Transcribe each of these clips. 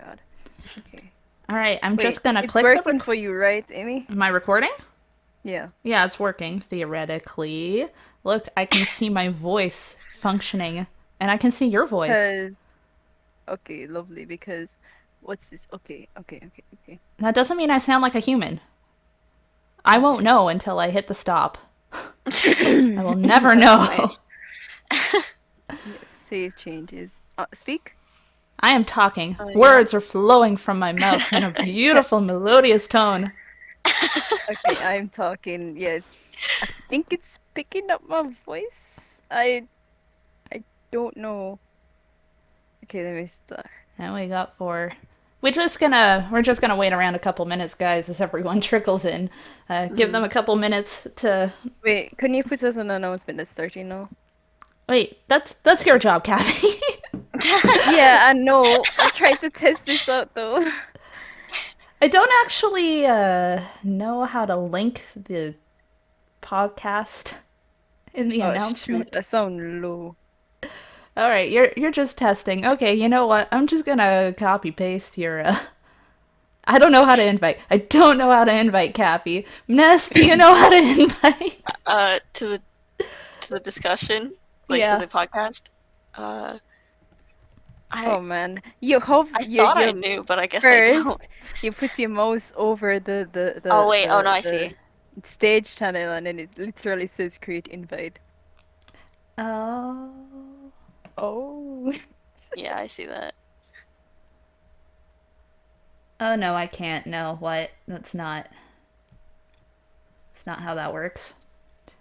God. Okay. All right, I'm Wait, just gonna it's click the working for you, right, Amy? Am I recording? Yeah. Yeah, it's working, theoretically. Look, I can see my voice functioning, and I can see your voice. Because okay, lovely. Because what's this? Okay. That doesn't mean I sound like a human. I won't Okay. know until I hit the stop. I will never That's know. nice. Yes, save changes. Speak. I am talking. Oh yeah. Words are flowing from my mouth in a beautiful, melodious tone. Okay, I'm talking. Yes, I think it's picking up my voice. I don't know. Okay, let me start. And we got four. We're just gonna wait around a couple minutes, guys, as everyone trickles in. Give them Mhm. a couple minutes to. Wait, can you put us on an announcement that's starting now? Wait, that's your job, Kathy. Yeah, I know. I'm trying to test this out though. I don't actually know how to link the podcast in the Oh shoot, announcement. I sound low. All right, you're just testing. Okay, you know what? I'm just gonna copy paste your. I don't know how to invite. I don't know how to invite Kathy. Ness, do you know how to invite? To the discussion, like to Yeah. the podcast. Uh, I Oh man, you hope I you thought I you knew, but I guess I don't. first you put your mouse over Oh wait. Oh no, I see. the stage channel and then it literally says create invite. Oh. Oh. Yeah, I see that. Oh no, I can't. No, what? That's not. It's not how that works.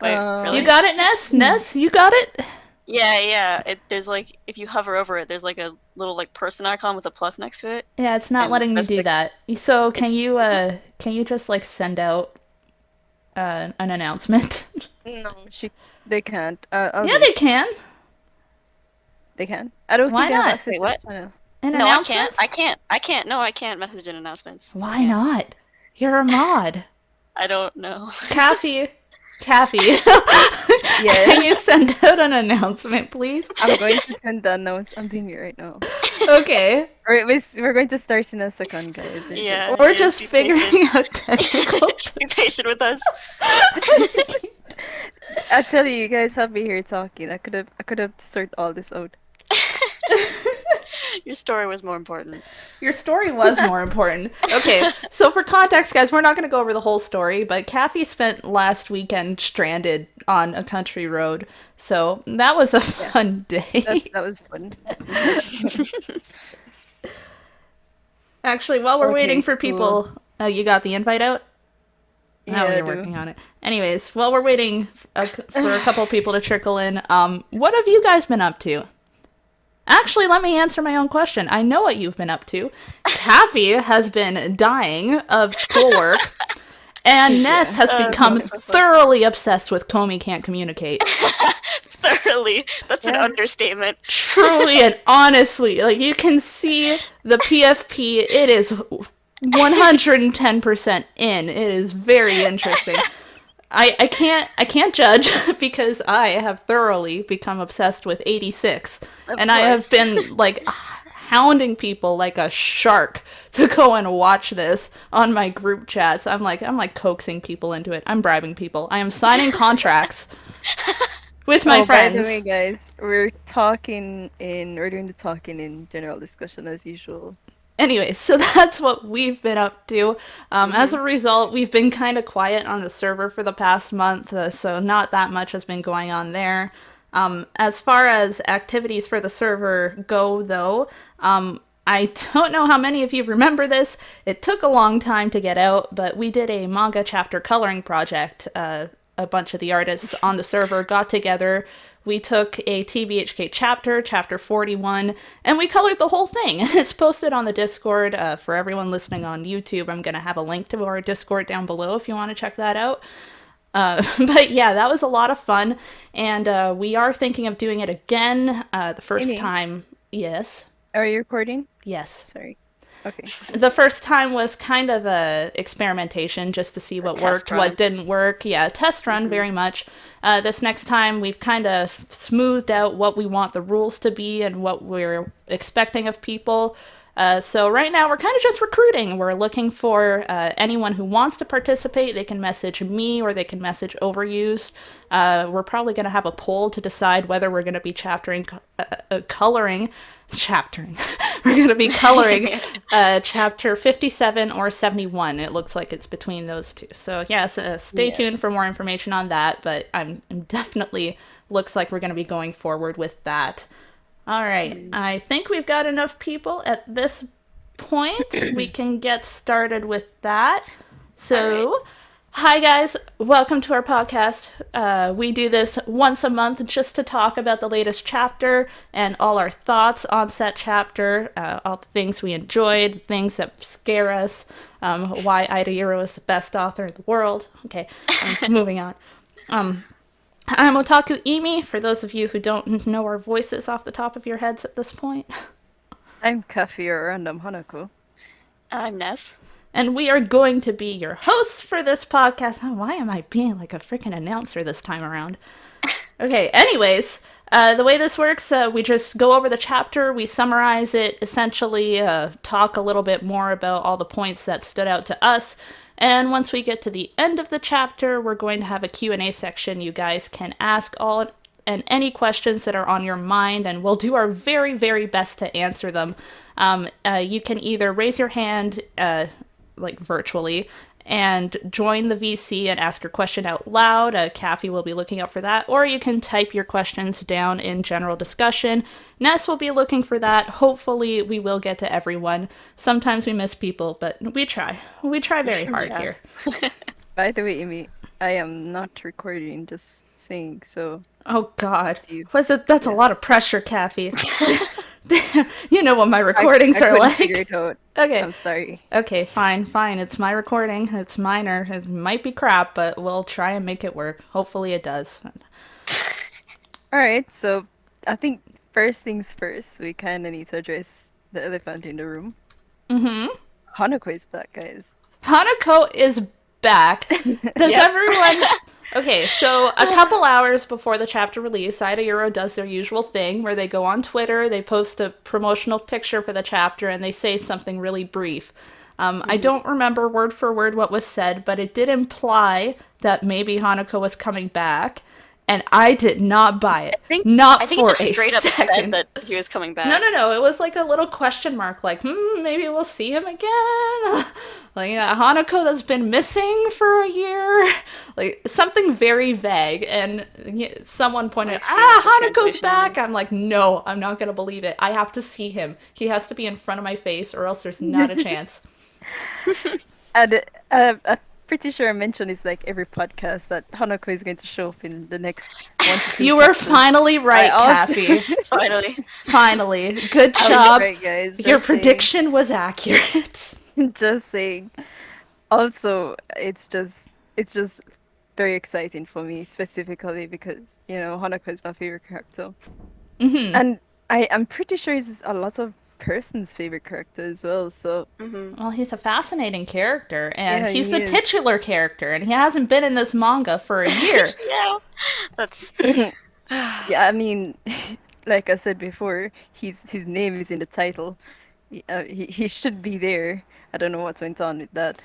Wait, You really? Um. got it, Ness? Ness, you got it? Yeah, yeah. There's like if you hover over it, there's like a little like person icon with a plus next to it, Yeah, it's not and letting me that's do the that. So it. can you just like send out an announcement? No, they can't. I'll Yeah, do they it. can. They can. I don't think Why they have not? Wait, access to the what? channel. In No, I can't. I announcements? can't. I can't. No, I can't message in announcements. I Why can't. not? You're a mod. I don't know. Kathy, Kathy, can you Yes, send out an announcement, please? I'm going to send the notes. I'm doing it right now. Okay. We're going to start in a second, guys. We're Yeah, just We're yeah, just just be patient. figuring out technical. Be patient with us. I tell you, you guys have me here talking. I could have started all this out. Your story was more important. Your story was more important. Okay, so for context, guys, we're not going to go over the whole story, but Kathy spent last weekend stranded on a country road, so that was a Yeah, fun day. that was fun. Actually, while we're waiting Okay, for cool. people, you got the invite out? Oh, Yeah, I you're do. working on it. Anyways, while we're waiting for a couple people to trickle in, what have you guys been up to? Actually, let me answer my own question. I know what you've been up to. Kathy has been dying of schoolwork, and Ness Yeah. has become Sounds so fun. thoroughly obsessed with Comey Can't Communicate. Thoroughly. That's an Yeah. understatement. Truly and honestly, like you can see the PFP, it is 110% in. It is very interesting. I can't judge because I have thoroughly become obsessed with 86 Of and I have course. been like hounding people like a shark to go and watch this on my group chats. I'm like coaxing people into it. I'm bribing people. I am signing contracts with my Oh, by the way, friends. guys, we're doing the talking in general discussion as usual. Anyway, so that's what we've been up to. As a Hmm. result, we've been kind of quiet on the server for the past month, so not that much has been going on there. As far as activities for the server go, though, I don't know how many of you remember this. It took a long time to get out, but we did a manga chapter coloring project. A bunch of the artists on the server got together. We took a TBHK chapter, chapter 41, and we colored the whole thing. It's posted on the Discord. For everyone listening on YouTube, I'm going to have a link to our Discord down below if you want to check that out. But yeah, that was a lot of fun, and we are thinking of doing it again. The first Amy, time, yes, are you recording? yes. Sorry. Okay. The first time was kind of a experimentation just to see A what test worked, what run. didn't work. Yeah, test run Hmm. very much. This next time we've kind of smoothed out what we want the rules to be and what we're expecting of people. So right now we're kind of just recruiting. We're looking for anyone who wants to participate. They can message me or they can message Overused. We're probably going to have a poll to decide whether we're going to be coloring. We're going to be coloring chapter 57 or 71. It looks like it's between those two. So yes, stay tuned for more information on that. But I'm definitely looks like we're going to be going forward with that. All right. I think we've got enough people at this point. We can get started with that. So, hi guys. Welcome to our podcast. We do this once a month just to talk about the latest chapter and all our thoughts on said chapter, all the things we enjoyed, things that scare us, why Ida Euro is the best author in the world. Okay, moving on. I'm Otaku Imi, for those of you who don't know our voices off the top of your heads at this point. I'm Kaffee or Random Hanako. I'm Ness. And we are going to be your hosts for this podcast. Oh, why am I being like a freaking announcer this time around? Okay, anyways, the way this works, we just go over the chapter, we summarize it, essentially talk a little bit more about all the points that stood out to us. And once we get to the end of the chapter, we're going to have a Q&A section. You guys can ask all and any questions that are on your mind, and we'll do our very, very best to answer them. You can either raise your hand, like virtually, and join the VC and ask your question out loud. Kathy will be looking out for that. Or you can type your questions down in general discussion. Ness will be looking for that. Hopefully we will get to everyone. Sometimes we miss people, but we try. We try very hard here. By the way, Amy, I am not recording, just saying, so... Oh God, that's a lot of pressure, Kathy. You know what my recordings are like. Figure it out. Okay. I'm sorry. Okay, fine. It's my recording. It's minor. It might be crap, but we'll try and make it work. Hopefully it does. Alright, so I think first things first, we kind of need to address the elephant in the room. Hanako is back, guys. Hanako is back. Does everyone... Okay, so a couple hours before the chapter release, Ida Euro does their usual thing where they go on Twitter, they post a promotional picture for the chapter, and they say something really brief. I don't remember word for word what was said, but it did imply that maybe Hanako was coming back, and I did not buy it. I think it just straight up said that he was coming back. No. It was like a little question mark, like, maybe we'll see him again. Like, Hanako that's been missing for a year. Like, something very vague. And someone pointed out, Hanako's back. I'm like, no, I'm not going to believe it. I have to see him. He has to be in front of my face or else there's not a chance. And I'm pretty sure I mentioned it's like every podcast that Hanako is going to show up in the next 1 to 2 You were finally right, Kathy. Finally. Good job. Right, guys. Your prediction was accurate. Just saying. Also, it's just very exciting for me, specifically because, Hanako is my favorite character. And I'm pretty sure he's a lot of person's favorite character as well, so... Well, he's a fascinating character, and Yeah, he's he the is. titular character, and he hasn't been in this manga for a year. Yeah, that's... Yeah, I mean, like I said before, his name is in the title. He should be there. I don't know what went on with that.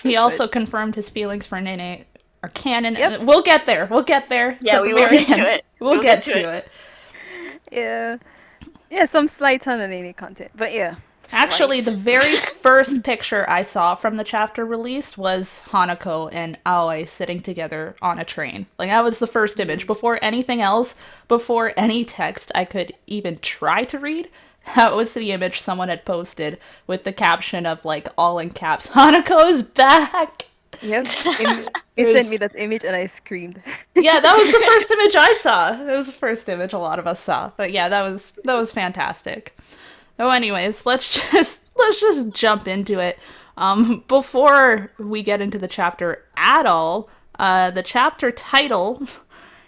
He also confirmed his feelings for Nene are canon. Yep. We'll get there. Yeah, we will get to it. We'll get to it. Yeah, some slight Hananene content, but yeah. Actually, the very first picture I saw from the chapter released was Hanako and Aoi sitting together on a train. Like, that was the first image. Before anything else, before any text I could even try to read, that was the image someone had posted with the caption of, like, all in caps, Hanako's back! Yep. He sent me that image and I screamed. Yeah, that was the first image I saw. It was the first image a lot of us saw. But yeah, that was fantastic. Oh, anyways, let's just jump into it. Before we get into the chapter at all, the chapter title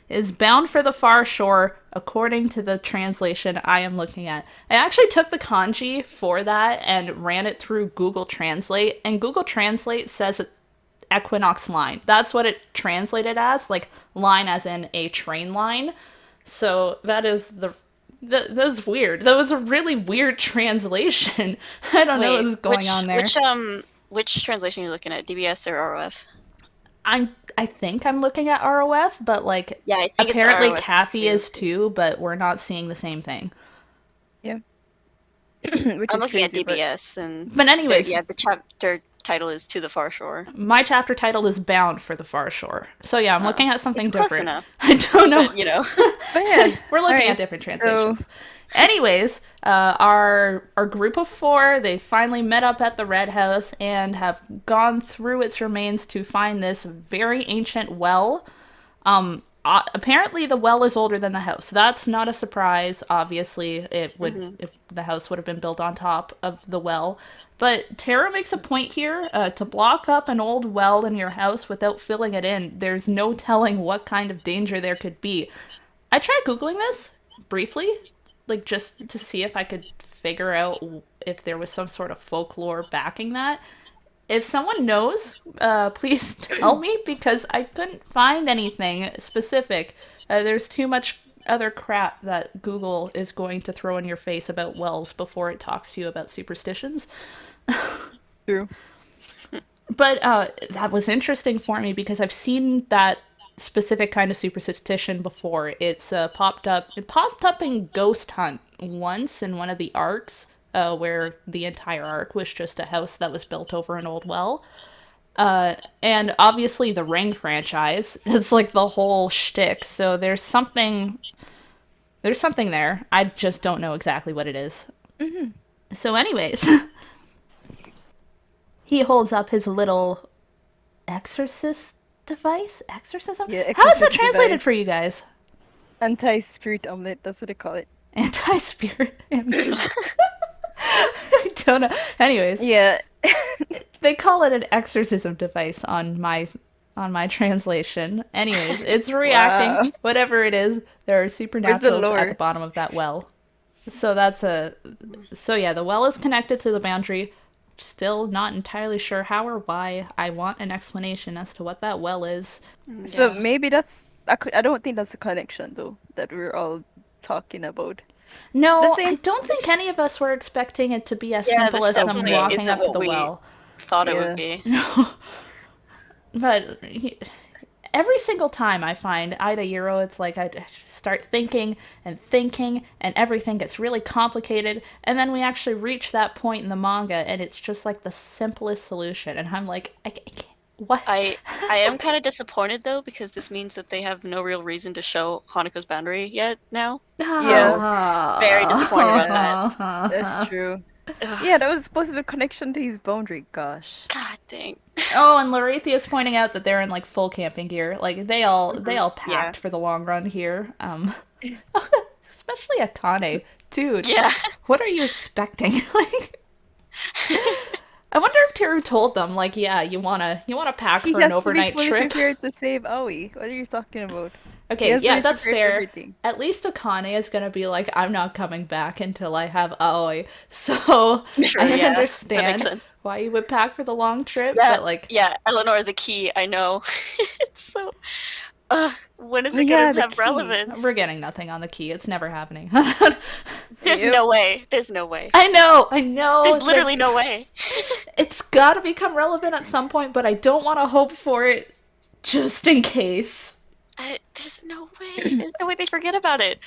is Bound for the Far Shore, according to the translation I am looking at. I actually took the kanji for that and ran it through Google Translate, and Google Translate says equinox line. That's what it translated as, like line as in a train line. So that is That's weird. That was a really weird translation. I don't know Wait, what's going on there. which translation are you looking at? DBS or ROF? I think I'm looking at ROF, but like Yeah, I think it's apparently ROF Kathy too. is too, but we're not seeing the same thing. Yeah, which I'm is looking at crazy, but DBS, and But anyways, the chapter title is "To the Far Shore." my chapter title is Bound for the Far Shore. So yeah, I'm looking at It's something close different. enough, I don't know. but you know. but yeah. We're All looking at right. different So translations. Anyways, our group of four, they finally met up at the Red House and have gone through its remains to find this very ancient well. Apparently the well is older than the house. That's not a surprise. Obviously, it would hmm if the house would have been built on top of the well. But Tara makes a point here to block up an old well in your house without filling it in. There's no telling what kind of danger there could be. I tried Googling this briefly, like just to see if I could figure out if there was some sort of folklore backing that. If someone knows, please tell me because I couldn't find anything specific. There's too much other crap that Google is going to throw in your face about wells before it talks to you about superstitions. true. But that was interesting for me because I've seen that specific kind of superstition before. It's popped up. It popped up in Ghost Hunt once in one of the arcs, where the entire arc was just a house that was built over an old well. And obviously the Ring franchise. It's like the whole shtick. So there's something. There's something there. I just don't know exactly what it is. Hmm. So, anyways, he holds up his little exorcist device? Exorcism? Yeah, How is that exorcist translated device, for you guys? anti-spirit omelet. That's what they call it. Anti-spirit amulet. I don't know. Anyways, Yeah. they call it an exorcism device on my translation. Anyways, it's reacting. Wow. Whatever it is, there are Where's the supernaturals at the lore? bottom of that well. So that's a so yeah, the well is connected to the boundary. Still not entirely sure how or why. I want an explanation as to what that well is. So Yeah. maybe that's. I don't think that's a connection though that we're all talking about. The No, I same. don't think This any of us were expecting it to be as yeah, simple this as them definitely Okay. walking isn't up to what the we well. thought it would Yeah. be. But every single time I find Ida Euro, it's like I start thinking, and everything gets really complicated. And then we actually reach that point in the manga, and it's just like the simplest solution. And I'm like, I can't, what? I I am kind of disappointed though because this means that they have no real reason to show Hanako's boundary yet now. Yeah. So very disappointed about Yeah. that. That's true. Yeah, Ugh, that was supposed to be a connection to his boundary. Gosh. God dang. Oh, and Larethia's pointing out that they're in like full camping gear. Like they all Yeah. packed for the long run here. Especially Akane. Dude, Yeah. what are you expecting? Like I wonder if Teru told them, like, yeah, you wanna pack He for an has to be overnight fully trip. prepared to save Aoi. What are you talking about? He Okay, has to yeah, be that's prepared for fair. everything. At least Akane is gonna be like, I'm not coming back until I have Aoi. So True, I yeah. That makes understand sense. why you would pack for the long trip, Yeah. but like, Yeah, Eleanor the key, I know. It's so when is it Yeah, gonna the have key. we're relevance? getting nothing on the key. It's never happening. There's Yep. no way. There's no way. I know. There's literally no way. It's gotta become relevant at some point, but I don't want to hope for it just in case. There's no way. There's no way they forget about it.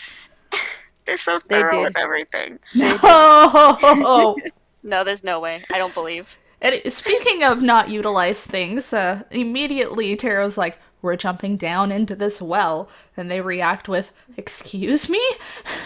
They're so They thorough with did. everything. They did. No! No, there's no way. I don't believe. And speaking of not utilized things, immediately Taro's like, we're jumping down into this well. And they react with, excuse me?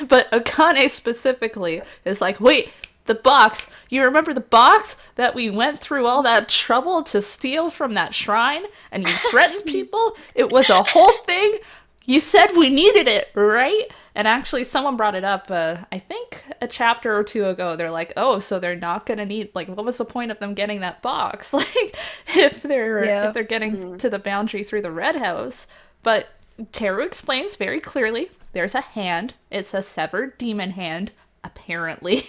But Akane specifically is like, wait, the box. You remember the box that we went through all that trouble to steal from that shrine? And you threatened people? It was a whole thing? You said we needed it, right? And actually, someone brought it up, I think a chapter or two ago. They're like, oh, so they're not gonna need, like, what was the point of them getting that box? Like, if Yeah. they're getting Mm. to the boundary through the Red House. But Teru explains very clearly there's a hand. It's a severed demon hand, apparently.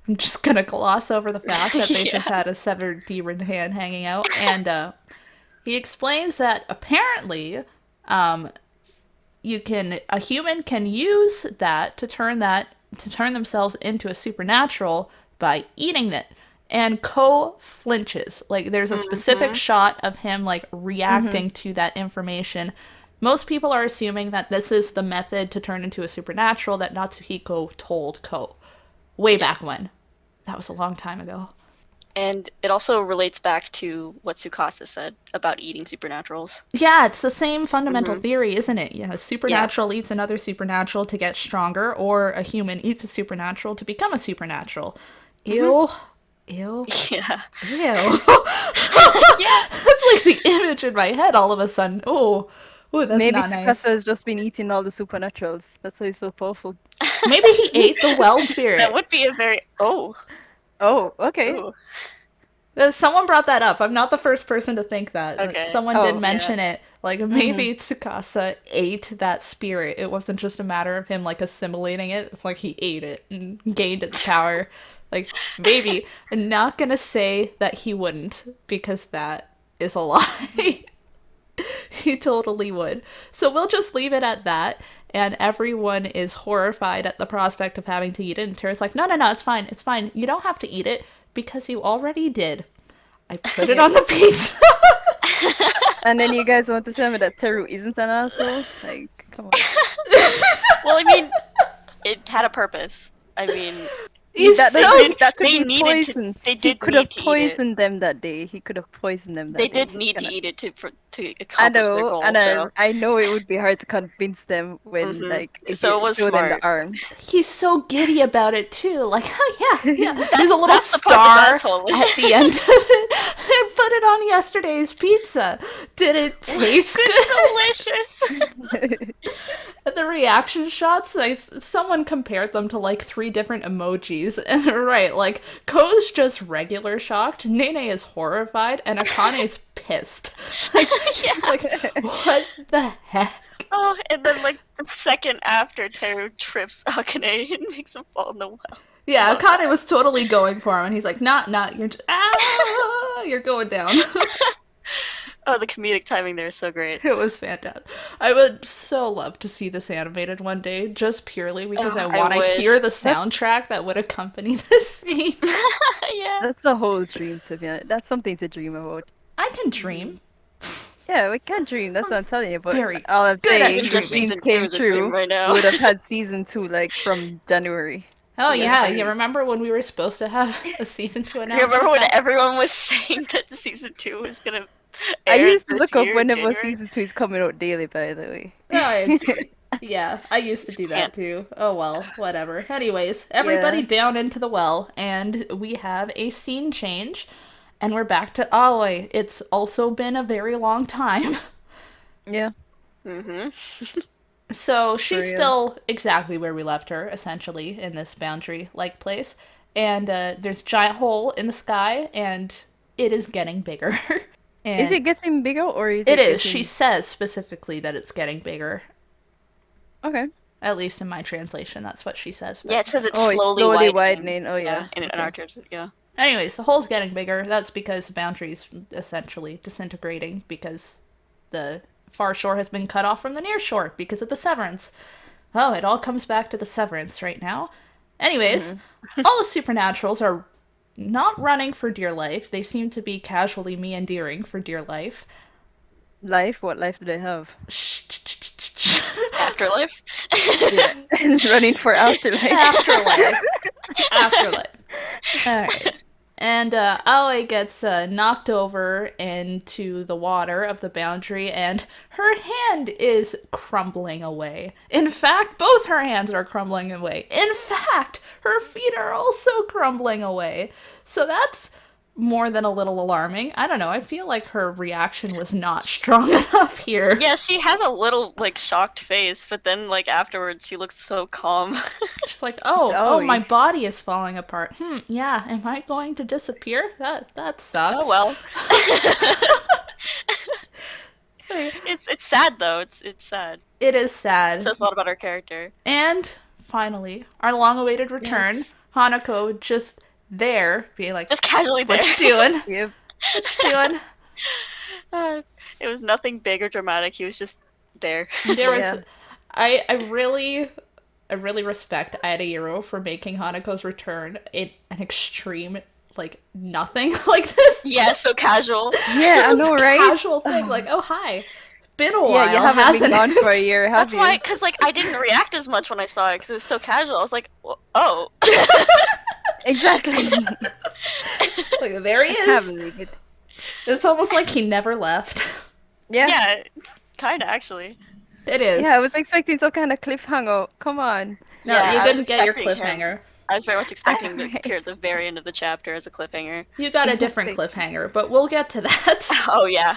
I'm just gonna gloss over the fact that they just Yeah. had a severed demon hand hanging out. And he explains that apparently a human can use to turn themselves into a supernatural by eating it. And Ko flinches. Like there's a specific Mm-hmm. shot of him like Mm-hmm. reacting to that information. Most people are assuming that this is the method to turn into a supernatural that Natsuhiko told Ko way Yeah. back when. That was a long time ago. And it also relates back to what Tsukasa said about eating supernaturals. Yeah, it's the same fundamental Mm-hmm. theory, isn't it? Yeah, a Yeah. supernatural eats another supernatural to get stronger, or a human eats a supernatural to become a supernatural. Mm-hmm. Ew. Ew. Yeah. Ew. Yeah. That's like the image in my head all of a sudden. Oh, oh, that's Maybe not Sukasa nice. has just been eating all the supernaturals. That's why he's so powerful. Maybe he ate the well That spirit. would be a very Oh, okay. oh Someone brought that up. I'm not the first person to think that. okay. Someone did Oh, Yeah. mention it. Like mm-hmm. maybe Tsukasa ate that spirit. It wasn't just a matter of him like assimilating it. It's like he ate it and gained its power. Like maybe. I'm not gonna say that he wouldn't because that is a lie. He totally would. So we'll just leave it at that. And everyone is horrified at the prospect of having to eat it. And Tara's like, no, no, no, it's fine. It's fine. You don't have to eat it because you already did. I put it Yep. on the pizza. And then you guys want to tell me that Teru isn't an asshole? Like, come on. Well, I mean, it had a purpose. I mean, He's That they doesn't so. mean did that could they be needed to poison. they He did could need have to eat it. poisoned them that day. He could have poisoned them They that day. did need to Kinda- eat it to I accomplish their know, goal. and So I know it would be hard to convince them when, like, if so you it was show them the smart. arm. He's so giddy about it too. Like, oh yeah, yeah. There's a little That's the part star that's at holy. the end of it. I put it on yesterday's pizza. Did it taste good? Delicious. The reaction shots, like, someone compared them to like three different emojis, and right, like Ko's just regular shocked, Nene is horrified, and Akane's pissed. Like, she's Yeah. like, what the heck? Oh, and then like the second after Teru trips Akane and makes him fall in the well. Yeah, Love Akane that. was totally going for him, and he's like, not, you're just, you're going down. Oh, the comedic timing there is so great. It was fantastic. I would so love to see this animated one day, just purely because I Oh, I want to wish. hear the soundtrack that would accompany this scene. Yeah. That's a whole dream, to be honest. That's something to dream about. I can dream. Yeah, we can dream. That's what I'm telling you. But Very all I'm good at saying, Even if just dreaming. dreams season 2 came is a dream true, right we now. would have had season 2 like from January. Oh yeah, Yes. you remember when we were supposed to have a season 2 You announcement? remember when everyone was saying that the season 2 was gonna I air used to this look up year, whenever January? season 2 is coming out daily, by the way. Oh, yeah, I used to Just do that can't. too. Oh well, whatever. Anyways, everybody Yeah. down into the well, and we have a scene change, and we're back to Aoi. It's also been a very long time. Yeah, Mm-hmm. So she's real. still exactly where we left her, essentially, in this boundary-like place. And there's a giant hole in the sky, and it is getting bigger. Is And it getting bigger or is it it is. She getting... says specifically that it's getting bigger. Okay. At least in my translation, that's what she says. But Yeah, it says it's Oh, it's slowly slowly widening. widening. Oh, yeah. In Okay. our terms, yeah. anyways, the hole's getting bigger. That's because the boundary's essentially disintegrating because the far shore has been cut off from the near shore because of the severance. Oh, it all comes back to the severance right now. Anyways, all the supernaturals are not running for dear life. They seem to be casually meandering for dear life. Life? What life do they have? Afterlife. Yeah. Running for afterlife. Afterlife. Afterlife. Alright. And Aoi gets knocked over into the water of the boundary, and her hand is crumbling away. In fact, both her hands are crumbling away. In fact, her feet are also crumbling away. So that's more than a little alarming. I don't know. I feel like her reaction was not strong enough here. Yeah, she has a little like shocked face, but then like afterwards she looks so calm. It's like, oh, Aoi. my body is falling apart. Yeah. Am I going to disappear? That sucks. Oh well. It's sad though. It's sad. It is It sad. says a lot about her character. And finally, our long-awaited return. Yes. Hanako just there, being like, Just casually there. "What you doing? Yep. What you doing?" It was nothing big or dramatic. He was just there. There was Yeah. I really respect Adahiro for making Hanako's return an extreme, like, nothing like this. Yeah, so casual. Yeah, I It's know, a right? casual thing, like, oh, hi. Been a Yeah, you while, haven't been hasn't gone for a it? year, have That's why, you? because like I didn't react as much when I saw it because it was so casual. I was like, oh, Exactly. Like, there he I can't is. believe it. It's almost like he never left. Yeah. yeah, kind of actually. It Yeah, is. I was expecting some kind of cliffhanger. Come on. No, Yeah, you I was didn't get your expecting him. cliffhanger. I was very much expecting him to appear at Right. the very end of the chapter as a cliffhanger. You got a different Exactly. cliffhanger, but we'll get to that. Oh yeah.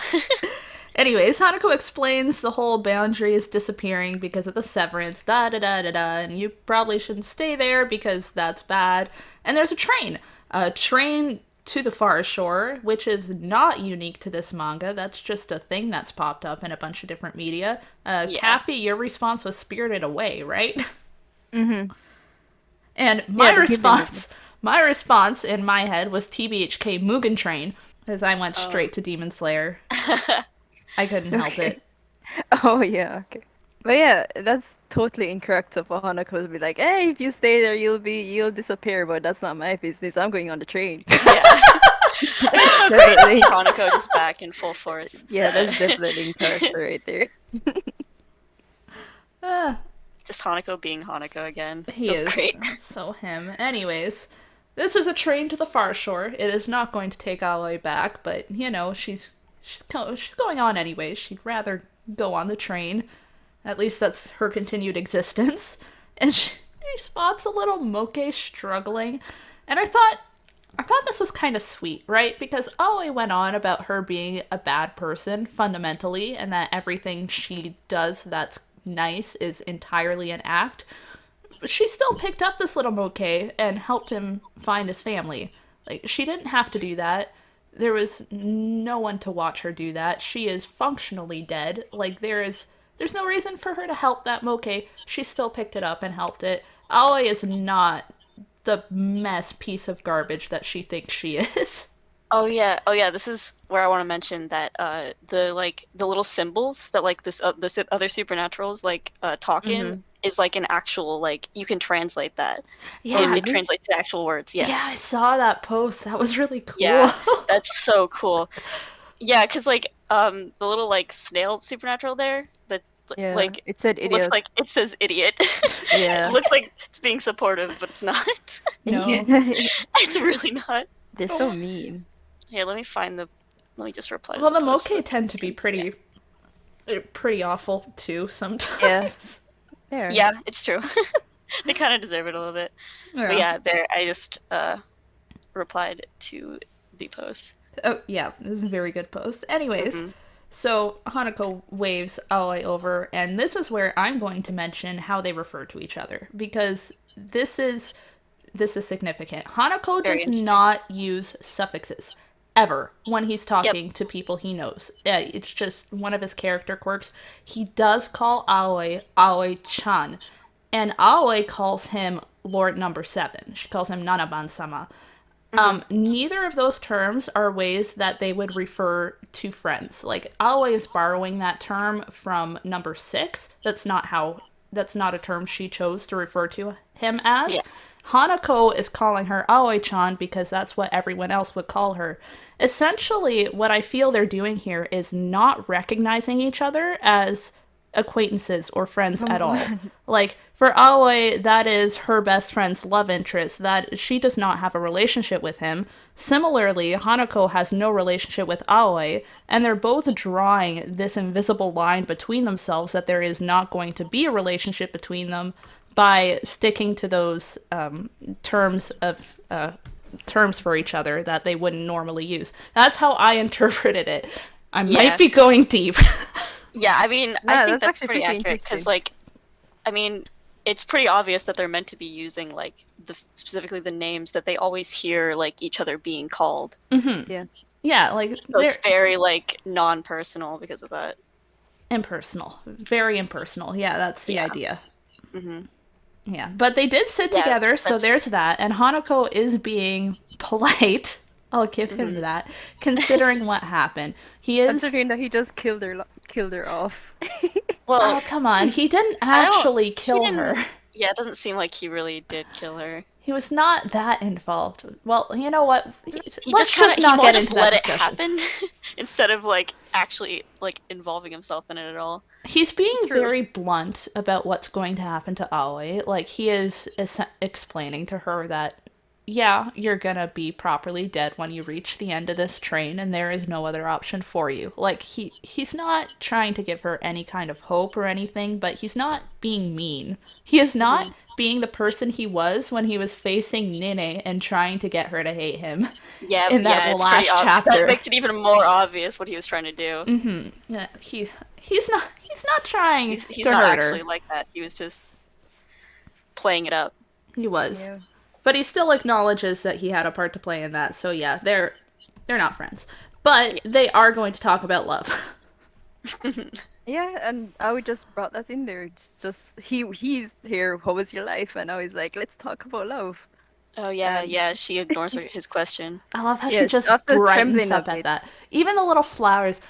Anyways, Hanako explains the whole boundary is disappearing because of the severance, da da da da da, and you probably shouldn't stay there because that's bad. And there's a train to the far shore, which is not unique to this manga. That's just a thing that's popped up in a bunch of different media. Yeah. Kathy, your response was Spirited Away, right? Mm-hmm. And Yeah, the Ghibli movie. my response in my head was TBHK Mugen Train, as I went Oh. straight to Demon Slayer. I couldn't help Okay. it. Oh, yeah, okay. But yeah, that's totally incorrect for Hanako to be like, hey, if you stay there, you'll disappear, but that's not my business. I'm going on the train. Yeah. It's so great to see Definitely. Hanako just back in full force. Yeah, that's definitely in character right there. Uh, Just Hanako being Hanako again. he Feels is. great. So him. Anyways, this is a train to the far shore. It is not going to take Aoi back, but, she's going on anyways. She'd rather go on the train. At least that's her continued existence. And she spots a little Moke struggling. And I thought this was kind of sweet, right? Because Aoi went on about her being a bad person fundamentally, and that everything she does that's nice is entirely an act. But she still picked up this little Moke and helped him find his family. Like, she didn't have to do that. There was no one to watch her do that. She is functionally dead. Like, there's no reason for her to help that Moke. She still picked it up and helped it. Aoi is not the mess piece of garbage that she thinks she is. Oh yeah. This is where I want to mention that the little symbols that like other supernaturals like talk in Mm-hmm. is like an actual like you can translate that. Oh, Yeah, It really? translates to actual words. yeah, Yes. I saw that post. That was really cool. Yeah. That's so cool. Yeah, because like the little like snail supernatural there that Yeah, like it said looks idiot. like it says idiot. It Yeah. looks like it's being supportive, but it's not. No. Yeah. It's really not. They're so mean. Here, let me just reply to Well, the the post Moke so you tend to be can see it. pretty awful too Yeah, sometimes. there. Yeah, it's true. They kind of deserve it a little bit. But Yeah. yeah, there I just replied to the post. Oh, yeah, this is a very good post. Anyways, Hmm. so Hanako waves Aoi over, and this is where I'm going to mention how they refer to each other because this is significant. Hanako Very does interesting. not use suffixes ever when he's Yep. talking to people he knows. It's just one of his character quirks. He does call Aoi-chan, and Aoi calls him Lord Number 7. She calls him Nanaban-sama. Neither of those terms are ways that they would refer to friends. Like, Aoi is borrowing that term from Number 6. That's not a term she chose to refer to him as. Yeah. Hanako is calling her Aoi-chan because that's what everyone else would call her. Essentially, what I feel they're doing here is not recognizing each other as acquaintances or friends at all. Like, for Aoi, that is her best friend's love interest, that she does not have a relationship with him. Similarly, Hanako has no relationship with Aoi, and they're both drawing this invisible line between themselves that there is not going to be a relationship between them by sticking to those terms for each other that they wouldn't normally use. That's how I interpreted it. I Yeah. might be going deep. Yeah, I mean, I Yeah, think that's that's actually pretty pretty accurate because, interesting. like, I mean, it's pretty obvious that they're meant to be using like specifically the names that they always hear like each other being called. Yeah. Yeah, like So it's they're very like non-personal because of that. impersonal, very impersonal. Yeah, that's the Yeah. idea. Hmm. Yeah, but they did sit Yeah, together, so that's- there's that. And Hanako is being polite. I'll give him Mhm. that, considering what happened. He is Considering that he just killed her off. Well, Oh, come on. He didn't I don't. actually He kill her. didn't. Yeah, it doesn't seem like he really did kill her. He was not that involved. Well, you know what? He just Let's kind of just he not more get just into that let it discussion. happen instead of like actually like involving himself in it at all. He's being True. very blunt about what's going to happen to Aoi. Like, he is explaining to her that, yeah, you're gonna be properly dead when you reach the end of this train, and there is no other option for you. Like, he's not trying to give her any kind of hope or anything, but he's not being mean. He is not Hmm. being the person he was when he was facing Nene and trying to get her to hate him Yeah, in that yeah, it's pretty last obvious. That chapter. makes it even more obvious what he was trying to do. Yeah, he's not trying He's to not hurt her. actually like that. He was just playing it up. He was. Yeah. But he still acknowledges that he had a part to play in that. So yeah, they're not friends. But Yeah. they are going to talk about love. Yeah, and I would just brought that in there. It's just he's here. How was your life? And I was like, let's talk about love. Oh yeah, And yeah. She ignores his question. I love how she yes, just after brightens trembling a up at bit. that. Even the little flowers.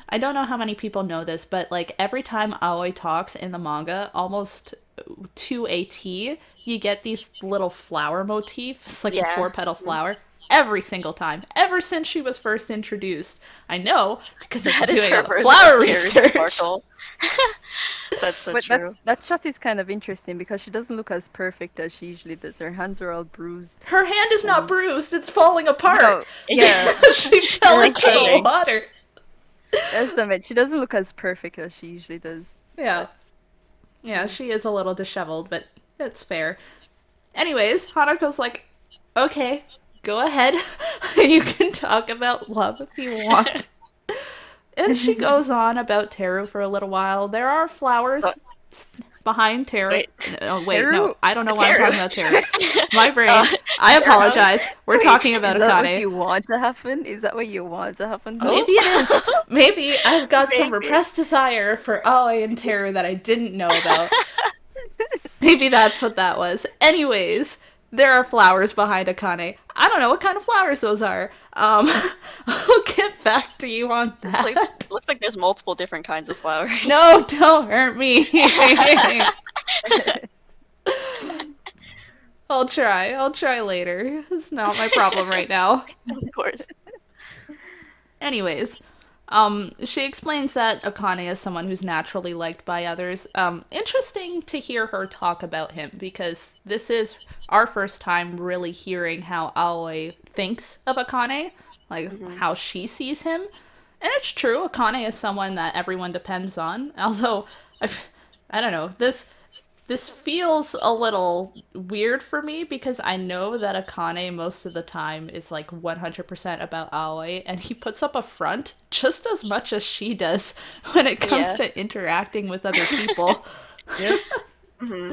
I don't know how many people know this, but like every time Aoi talks in the manga, almost to a T, you get these little flower motifs, like the Yeah. four petal Mhm. flower, every single time, ever since she was first introduced. I know because I've That been is doing her a version of flower Tears research. Sparkle. That's so But that true. that shot is kind of interesting because she doesn't look as perfect as she usually does. Her hands are all bruised. Her hand is not And bruised, it's falling apart. no, yeah, She fell that's into the the thing. Decaying. water. That's the bit. She doesn't look as perfect as she usually does. Yeah. But Yeah, she is a little disheveled, but it's fair. Anyways, Hanako's like, okay, go ahead. You can talk about love if you want. And she goes on about Teru for a little while. There are Oh, flowers behind Teru. wait, Oh, wait, no, Teru, I don't know why I'm Teru. talking about Teru. My uh, brain. I Teru. apologize. We're wait, talking about is that what Akane. you want to happen? Is that what you want to happen though? Oh, Maybe it is. Maybe I've got some maybe. repressed desire for Aoi and Teru that I didn't know about. Maybe that's what that was. Anyways, there are flowers behind Akane. I don't know what kind of flowers those are. I'll get back to you on Looks like that. looks like there's multiple different kinds of flowers. No, don't hurt me. I'll try. I'll try later. It's not my problem right now. Of course. Anyways, she explains that Akane is someone who's naturally liked by others. Interesting to hear her talk about him because this is our first time really hearing how Aoi thinks of Akane, like Hmm. how she sees him. And it's true, Akane is someone that everyone depends on. Although, I, I don't know, this feels a little weird for me because I know that Akane most of the time is like 100% about Aoi and he puts up a front just as much as she does when it comes Yeah. to interacting with other people. Yep. Hmm.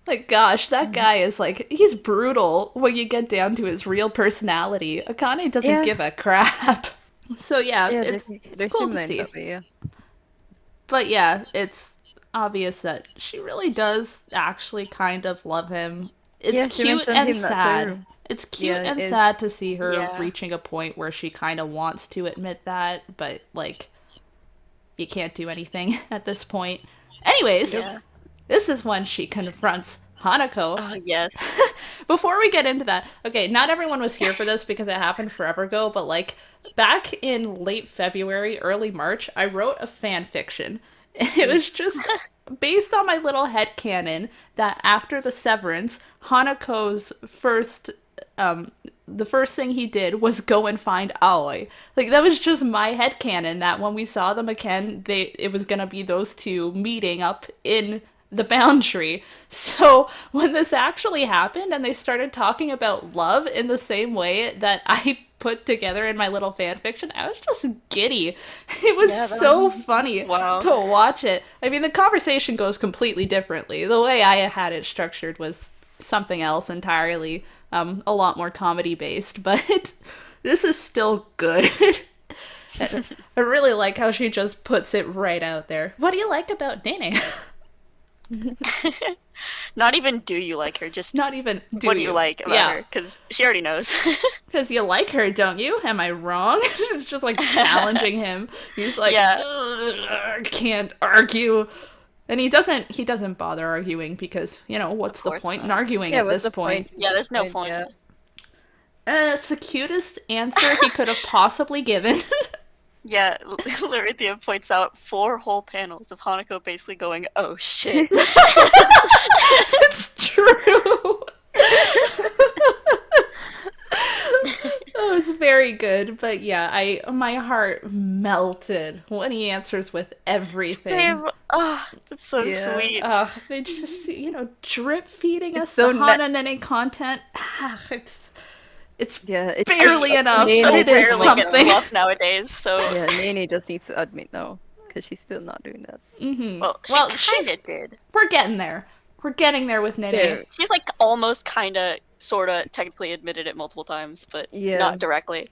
Like, gosh, that guy is like, he's brutal when you get down to his real personality. Akane doesn't Yeah, give a crap. So, yeah, yeah, it's they're cool to similar in see. that way. Yeah. But yeah, it's obvious that she really does actually kind of love him. It's Yeah, she cute mentioned and him that sad. too. It's cute Yeah, it and is. sad to see her Yeah. reaching a point where she kind of wants to admit that, but like, you can't do anything at this point. Anyways, Yeah. this is when she confronts Hanako. Oh yes. Before we get into that, okay, not everyone was here for this because it happened forever ago, but like back in late February, early March, I wrote a fan fiction. It was just based on my little headcanon that after the severance, Hanako's um the first thing he did was go and find Aoi. Like that was just my headcanon that when we saw them again, it was gonna be those two meeting up in the boundary. So when this actually happened and they started talking about love in the same way that I put together in my little fan fiction, I was just giddy. It was Yeah, that was so funny Wow. to watch it. I mean, the conversation goes completely differently. The way I had it structured was something else entirely, a lot more comedy based, but this is still good. I really like how she just puts it right out there. What do you like about Nene? Not even do you like her, just Not even do what do you you. like about Yeah. her? Because she already knows. Because you like her, don't you? Am I wrong? It's just like challenging him. He's like, Yeah, can't argue. And he doesn't bother arguing because, of what's the course point in not. arguing Yeah, at what's this the point point? at Yeah, this there's no point? point. Yeah. It's the cutest answer he could have possibly given. Yeah, Larithia points out 4 whole panels of Hanako basically going, "Oh shit." It's true. Oh, it's very good, but yeah, my heart melted when he answers with everything. Same. Oh, that's so Yeah. sweet. They just drip feeding It's us the so na Hananene content. It's yeah, it's barely enough, but So Nene it is just rarely wants get something. fluff nowadays. So, yeah, Nene just needs to admit no, because she's still not doing that. well, she Well, kind of did. we're getting there. We're getting there with Nene. She's like almost, kind of, sort of, technically admitted it multiple times, but Yeah. not directly.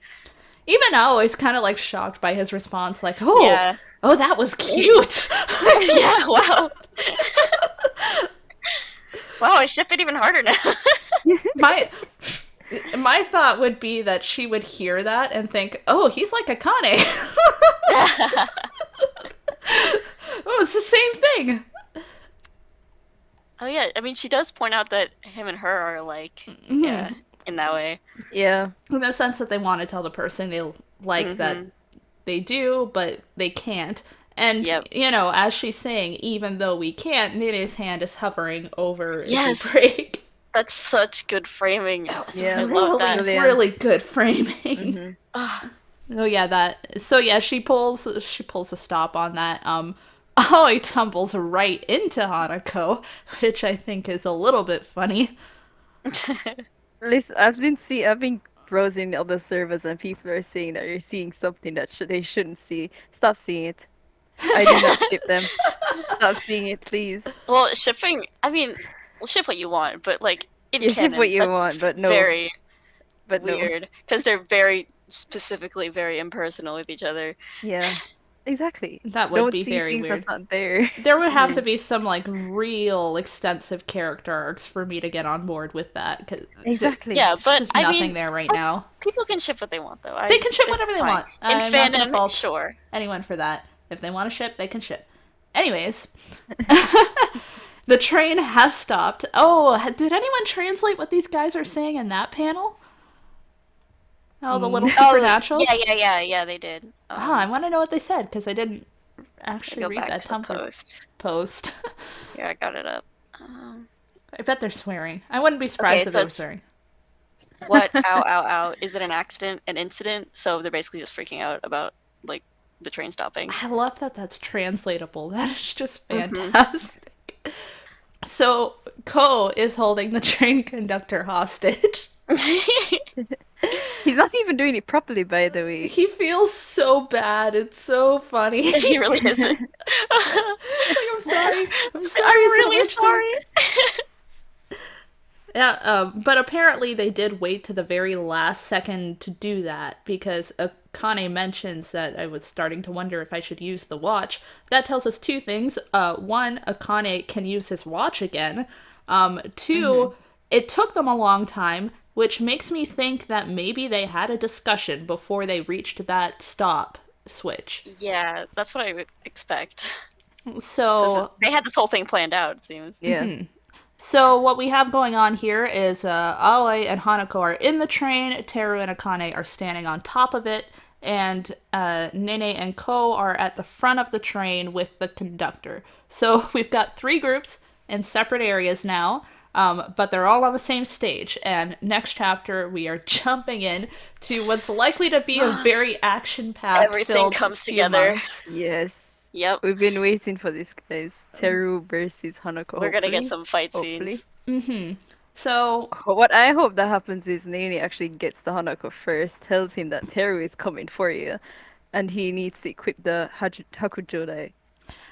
Even Ao is kind of like shocked by his response, like, Yeah. oh, that was cute. Yeah. Wow. Wow. I ship it even harder now. my my thought would be that she would hear that and think, oh, he's like Akane. Oh, it's the same thing. Oh yeah. I mean, she does point out that him and her are like, yeah, in that way. Yeah. In the sense that they want to tell the person they like that they do, but they can't. And, Yep. as she's saying, even though we can't, Nene's hand is hovering over Yes. the break. That's such good framing. Yeah. I love that. Brilliant. Really good framing. Oh yeah, she pulls a stop on that. Aoi tumbles right into Hanako, which I think is a little bit funny. Listen, I've been browsing other servers and people are saying that you're seeing something that they shouldn't see. Stop seeing it. I do not ship them. Stop seeing it, please. Well, shipping. I mean, ship what you want, but like in You ship canon, what you that's want, but no. very But no. weird because they're very specifically very impersonal with each other. Yeah. Exactly. That would Don't be see very things weird. that's not there. There would have to be some like real extensive character arcs for me to get on board with that. Cause Exactly. Yeah, there's but just I nothing mean, there right now. people can ship what they want though. They can ship it's whatever they fine. want. In I'm not gonna fandom, fault sure. anyone for that. If they want to ship, they can ship. Anyways, the train has stopped. Oh, did anyone translate what these guys are saying in that panel? Oh, the little supernaturals? Yeah, they did. I want to know what they said because I didn't actually Go read back that to the Tumblr post. post. Yeah, I got it up. I bet they're swearing. I wouldn't be surprised Okay, if so they were it's swearing. what? Ow, ow, ow! Is it an accident? An incident? So they're basically just freaking out about like the train stopping. I love that that's translatable. That is just fantastic. So, Ko is holding the train conductor hostage. He's not even doing it properly, by the way. He feels so bad. It's so funny. He really isn't. Like, I'm sorry. I'm sorry. I'm it's really emergency. sorry. Yeah, but apparently they did wait to the very last second to do that because Akane mentions that I was starting to wonder if I should use the watch. That tells us two things. One, Akane can use his watch again. Two, it took them a long time, which makes me think that maybe they had a discussion before they reached that stop switch. Yeah, that's what I would expect. So They had this whole thing planned out, it seems. Yeah. So what we have going on here is Aoi and Hanako are in the train, Teru and Akane are standing on top of it, and Nene and Ko are at the front of the train with the conductor. So we've got 3 groups in separate areas now, but they're all on the same stage. And next chapter, we are jumping in to what's likely to be a very action-packed Everything filled comes few together. months. Yes. Yep. We've been waiting for this, guys. Teru versus Hanako. We're gonna get hopefully. some fight Hopefully. scenes. So But what I hope that happens is Nene actually gets the Hanako first, tells him that Teru is coming for you, and he needs to equip the Hakujodai.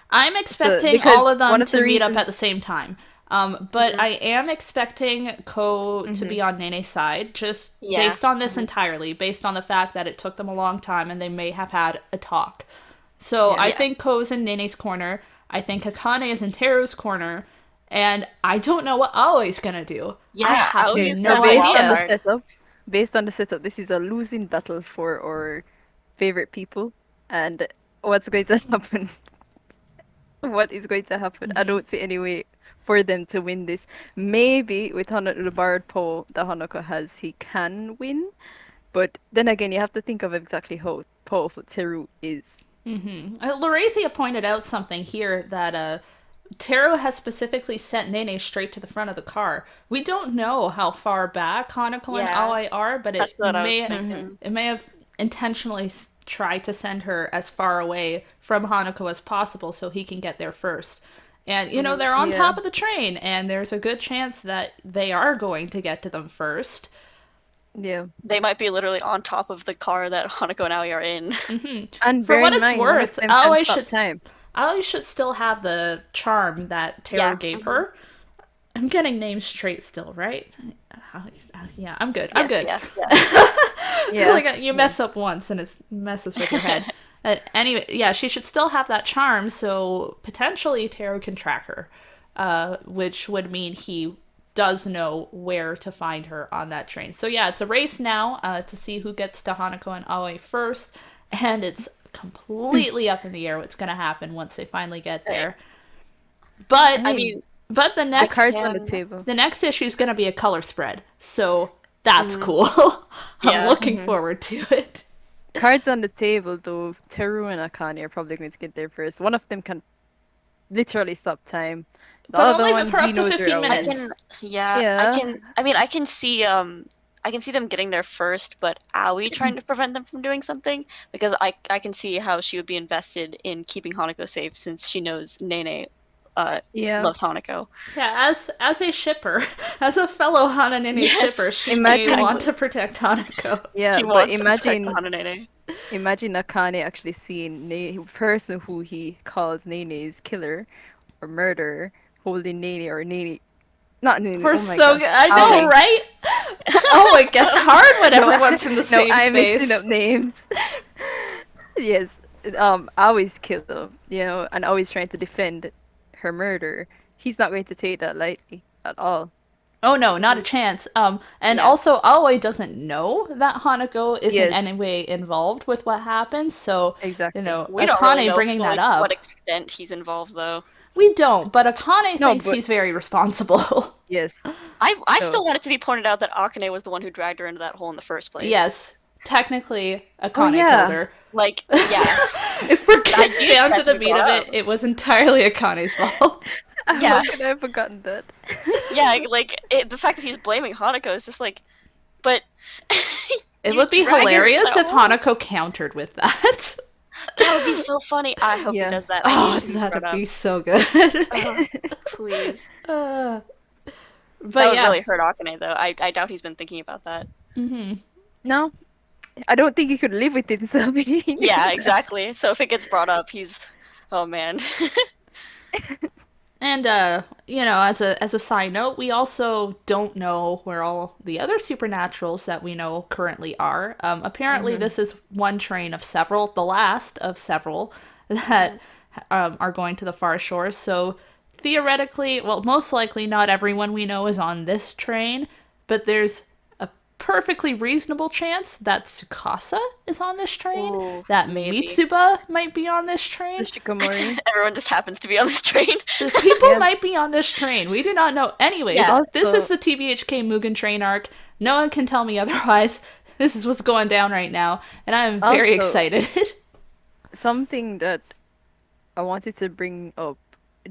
I'm expecting because all of them one of to the meet up reasons- at the same time. But I am expecting Ko to be on Nene's side, just Yeah. based on this entirely, based on the fact that it took them a long time and they may have had a talk. So I Yeah. think Ko's in Nene's corner. I think Akane is in Teru's corner. and I don't know what Aoi's gonna do. I Yeah, have Aoi Okay, is so gonna no go off idea. guard. based on the setup, this is a losing battle for our favorite people. And what's going to happen? What is going to happen? I don't see any way for them to win this. Maybe with the Bard Poe that Hanako has, he can win. But then again, you have to think of exactly how powerful Teru is. Larathia pointed out something here that Teru has specifically sent Nene straight to the front of the car. We don't know how far back Hanako and Yeah, Aoi are, but that's what I was thinking. it may have intentionally tried to send her as far away from Hanako as possible so he can get there first. And they're on Yeah. top of the train, and there's a good chance that they are going to get to them first. Yeah. They might be literally on top of the car that Hanako and Aoi are in. And For bear what in it's mind, one of worth, them can stop time. Aoi should still have the charm that Teru Yeah. gave her. I'm getting names straight still, right? Yeah, I'm good. I'm Yes, good. yeah, yeah. Yeah. Like you mess up once and it messes with your head. Anyway, yeah, she should still have that charm, so potentially Teru can track her, which would mean he does know where to find her on that train. So yeah, it's a race now to see who gets to Hanako and Aoi first, and it's completely up in the air what's going to happen once they finally get there. But I mean, but The cards on the table. the next issue is going to be a color spread, so that's cool. I'm Yeah. looking forward to it. Cards on the table, though, Teru and Akane are probably going to get there first. One of them can literally stop time. The But other only one, for he up to knows 15 they're I away. minutes. can, yeah, Yeah. I mean, I can see them getting there first, but Aoi trying to prevent them from doing something because I can see how she would be invested in keeping Hanako safe since she knows Nene Yeah. loves Hanako. Yeah, as a shipper, as a fellow Hananini Yes, shipper, she may Imagine- want to protect Hanako. Yeah, She but wants to protect imagine Hananene. Akane actually seeing person who he calls Nene's killer or murderer holding Nene or Nene, not Nene. We're Oh my so god, good. I know, Aoi. right? Oh, it gets hard when everyone's in the No, same I'm space. mixing up names. Yes, Aoi's killer, and always trying to defend her murder. He's not going to take that lightly at all. Oh no, not a chance. And Yeah. also Aoi doesn't know that Hanako is in Yes. any way involved with what happened. So Exactly. We don't Akane really know bringing fully that up. what extent he's involved, though. We don't, but Akane No, thinks but he's very responsible. yes. I So- still want it to be pointed out that Akane was the one who dragged her into that hole in the first place. Yes, technically Akane yeah. killed her. Like, yeah. If we're I getting did down to catch the it meat of up. it, it was entirely Akane's fault. Yeah. How could I have forgotten that? Yeah, like, the fact that he's blaming Hanako is just like, but... It you would be dragged her into hilarious that if hole? Hanako countered with that. That would be so funny. I hope Yeah. he does that. I Oh, need it to be that'd brought be up. so good. Please. But That would yeah, really hurt Akane, though. I doubt he's been thinking about that. No, I don't think he could live with it. So Yeah, exactly. So if it gets brought up, he's... Oh, man. and as a side note, we also don't know where all the other supernaturals that we know currently are. Apparently, this is one train of several, the last of several that are going to the far shore. So theoretically, well, most likely, not everyone we know is on this train, but there's a perfectly reasonable chance that Tsukasa is on this train, Ooh, that maybe. Mitsuba might be on this train. the Shikamori. Everyone just happens to be on this train. People Yeah. might be on this train. We do not know. Anyways, Yeah. this Also- is the TBHK Mugen train arc. No one can tell me otherwise. This is what's going down right now, and I am very Also- excited. Something that I wanted to bring up.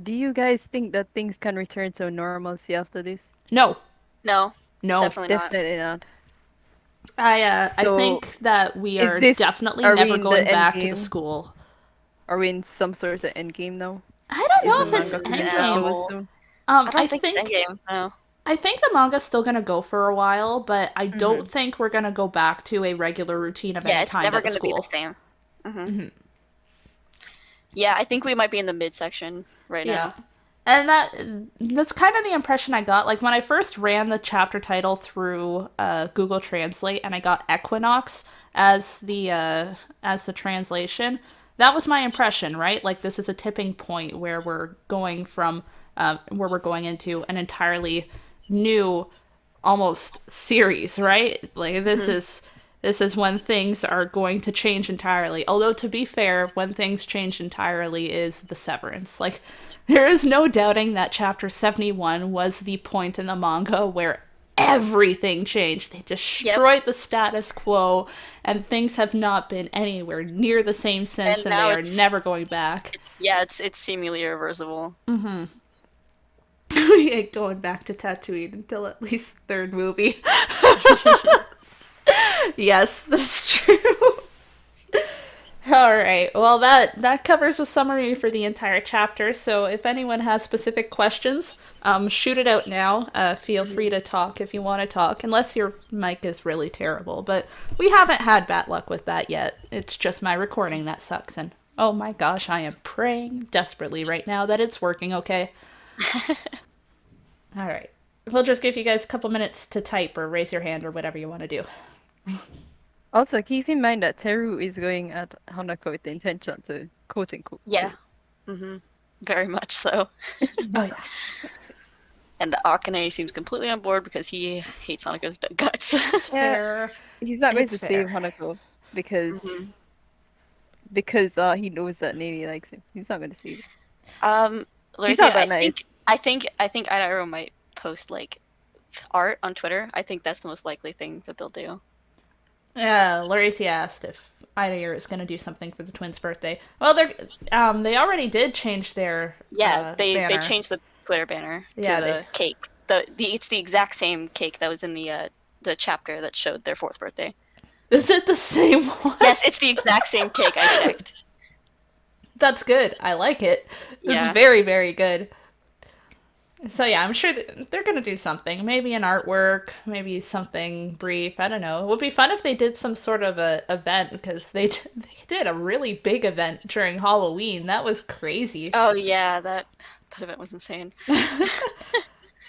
Do you guys think that things can return to normalcy after this? No, No, no. definitely not. Definitely not. I So, think that we is are this- definitely are we never in the going back to endgame? the school. Are we in some sort of endgame now? I don't know Is if the it's manga coming endgame. out endgame. soon? I don't I think, think it's Endgame. No. I think the manga's still gonna go for a while, but I don't think we're gonna go back to a regular routine of Yeah, any it's kind never at the going to be school. the same. Yeah, I think we might be in the midsection right Yeah. now. And that's kind of the impression I got. Like when I first ran the chapter title through Google Translate and I got Equinox as the translation, that was my impression, right? Like this is a tipping point where we're going from where we're going into an entirely new, almost series, right? Like this is when things are going to change entirely. Although to be fair, when things change entirely is the severance. Like there is no doubting that chapter 71 was the point in the manga where everything changed. They Yep. destroyed the status quo, and things have not been anywhere near the same since, And and they now are never going back. it's seemingly irreversible. We ain't going back to Tatooine until at least third movie. Yes, that's true. All right. Well, that covers a summary for the entire chapter. So if anyone has specific questions, shoot it out now. Feel free to talk if you want to talk, unless your mic is really terrible. But we haven't had bad luck with that yet. It's just my recording that sucks. And oh my gosh, I am praying desperately right now that it's working okay. All right. We'll just give you guys a couple minutes to type or raise your hand or whatever you want to do. Also, keep in mind that Teru is going at Hanako with the intention to quote unquote. Yeah. Mm-hmm. Very much so. Oh yeah. And Akane seems completely on board because he hates Hanako's guts. It's fair. He's not going It's to fair. save Hanako because Mhm. he knows that Nini likes him. He's not going to save him. He's Lorithia, not that nice. I think Idaho might post like art on Twitter. I think that's the most likely thing that they'll do. Yeah, Lorithia asked if Idair is going to do something for the twins' birthday. Well, they already did change their Yeah, they banner. changed the Twitter banner Yeah, to the cake. It's the exact same cake that was in the chapter that showed their fourth birthday. Is it the same one? Yes, it's the exact same cake. I checked. That's good. I like it. It's Yeah. very, very good. So yeah, I'm sure they're gonna do something. Maybe an artwork, maybe something brief. I don't know. It would be fun if they did some sort of a event because they did a really big event during Halloween. That was crazy. Oh yeah, that event was insane. I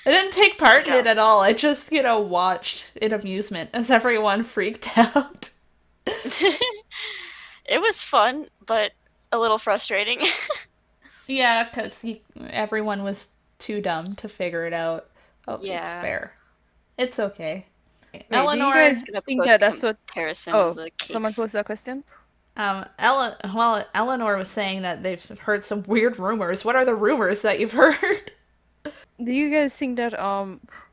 didn't take part in it at all. I just watched in amusement as everyone freaked out. It was fun, but a little frustrating. Yeah, because everyone was too dumb to figure it out. Oh, it's Yeah. fair. It's okay. Wait, do you Eleanor, guys Gonna think post that a that's what? comparison Oh, of the someone cakes. posed that question. Eleanor was saying that they've heard some weird rumors. What are the rumors that you've heard? Do you guys think that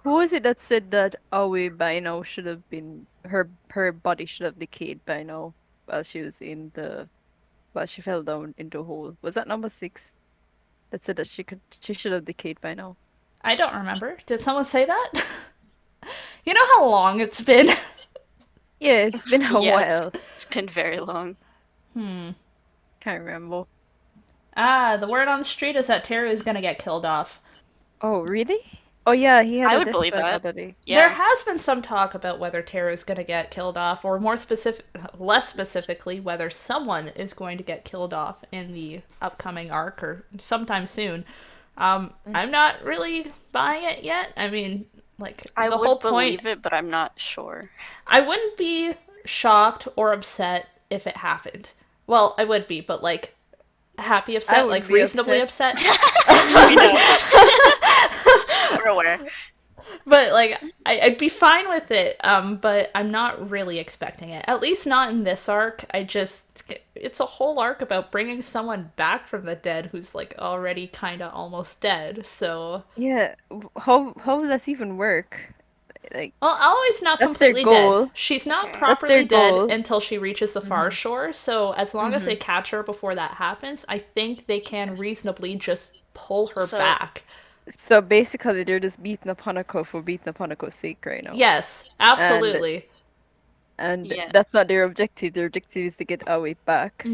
who was it that said that Aoi by now should have been her body should have decayed by now while she was while she fell down into a hole? Was that number 6 that said that she should have decayed by now? I don't remember. Did someone say that? You know how long it's been? Yeah, it's been a Yeah, while. it's been very long. Can't remember. The word on the street is that Terry is gonna get killed off. Oh, really? Oh yeah, he had I a would death believe spell the that. other day. There Yeah. has been some talk about whether Terra is going to get killed off, or less specifically, whether someone is going to get killed off in the upcoming arc or sometime soon. I'm not really buying it yet. I mean, like I the would whole point. believe it, but I'm not sure. I wouldn't be shocked or upset if it happened. Well, I would be, but like happy upset, would like be reasonably upset. We know. We're aware. But like I'd be fine with it, but I'm not really expecting it, at least not in this arc. It's a whole arc about bringing someone back from the dead who's like already kind of almost dead. So Yeah, how will this even work? Like well, Aloy's not that's their completely goal. dead. She's not Okay. That's their properly dead goal. until she reaches the far Mhm. shore, so as long as they Mhm. catch her before that happens, I think they can reasonably just pull her So- back. So basically, they're just beating up Hanako for beating up Hanako's sake right now. Yes, absolutely. And Yeah. that's not their objective. Their objective is to get Aoi back.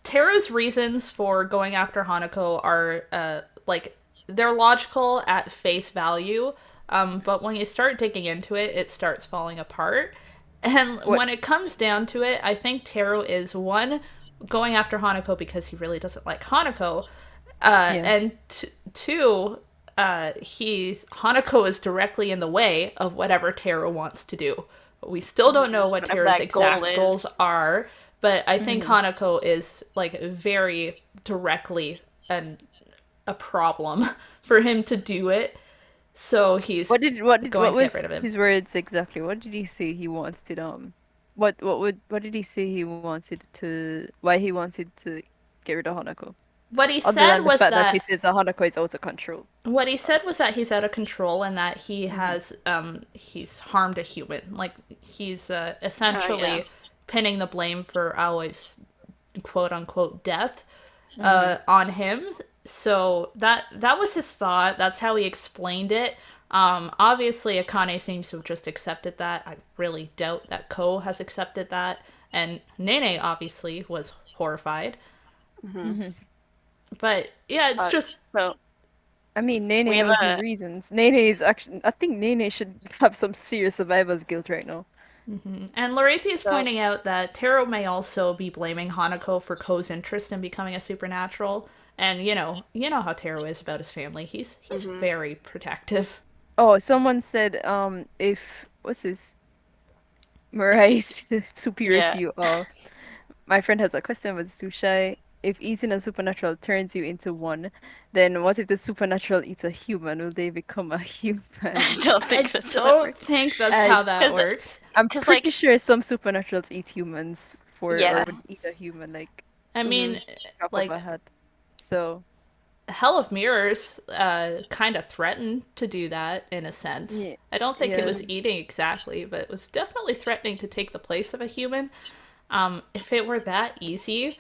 Teru's reasons for going after Hanako are like they're logical at face value, but when you start digging into it, it starts falling apart. And when it comes down to it, I think Teru is one going after Hanako because he really doesn't like Hanako, and two, Hanako is directly in the way of whatever Teru wants to do. We still don't know what Whatever Teru's that goal exact is. goals are, but I think Hanako is like very directly and a problem for him to do it. So he's going What to get rid was of him. his words exactly? What did he say he wanted what did he say he wanted to why he wanted to get rid of Hanako? What he Other said than the was fact that he that says that Hanako is out of control. what he said was Honestly. that he's out of control and that Hmm. he's harmed a human. Like he's Oh yeah. essentially pinning the blame for Aoi's quote unquote death Hmm. on him. So that was his thought. That's how he explained it. Obviously, Akane seems to have just accepted that. I really doubt that Ko has accepted that. And Nene obviously was horrified. Hmm. Hmm. But yeah, it's just So I mean, Nene we have knows his a reasons. Nene is actually, I think Nene should have some serious survivor's guilt right now. and Larethi is so pointing out that Taro may also be blaming Hanako for Ko's interest in becoming a supernatural. And you know how Taro is about his family. He's hmm very protective. Oh, someone said, if what's this? if Mirai you is superior yeah to you all. My friend has a question about sushi. If eating a supernatural turns you into one, then what if the supernatural eats a human? Will they become a I human? don't think I that's how that don't works. think that's I how that Because works. I'm because pretty like sure some supernaturals eat humans for or yeah. would eat a human like I hmm mean, drop of a like hat. So Hell of Mirrors kind of threatened to do that in a sense. yeah, I don't think it yeah. was eating exactly, but it was definitely threatening to take the place of a human. If it were that easy,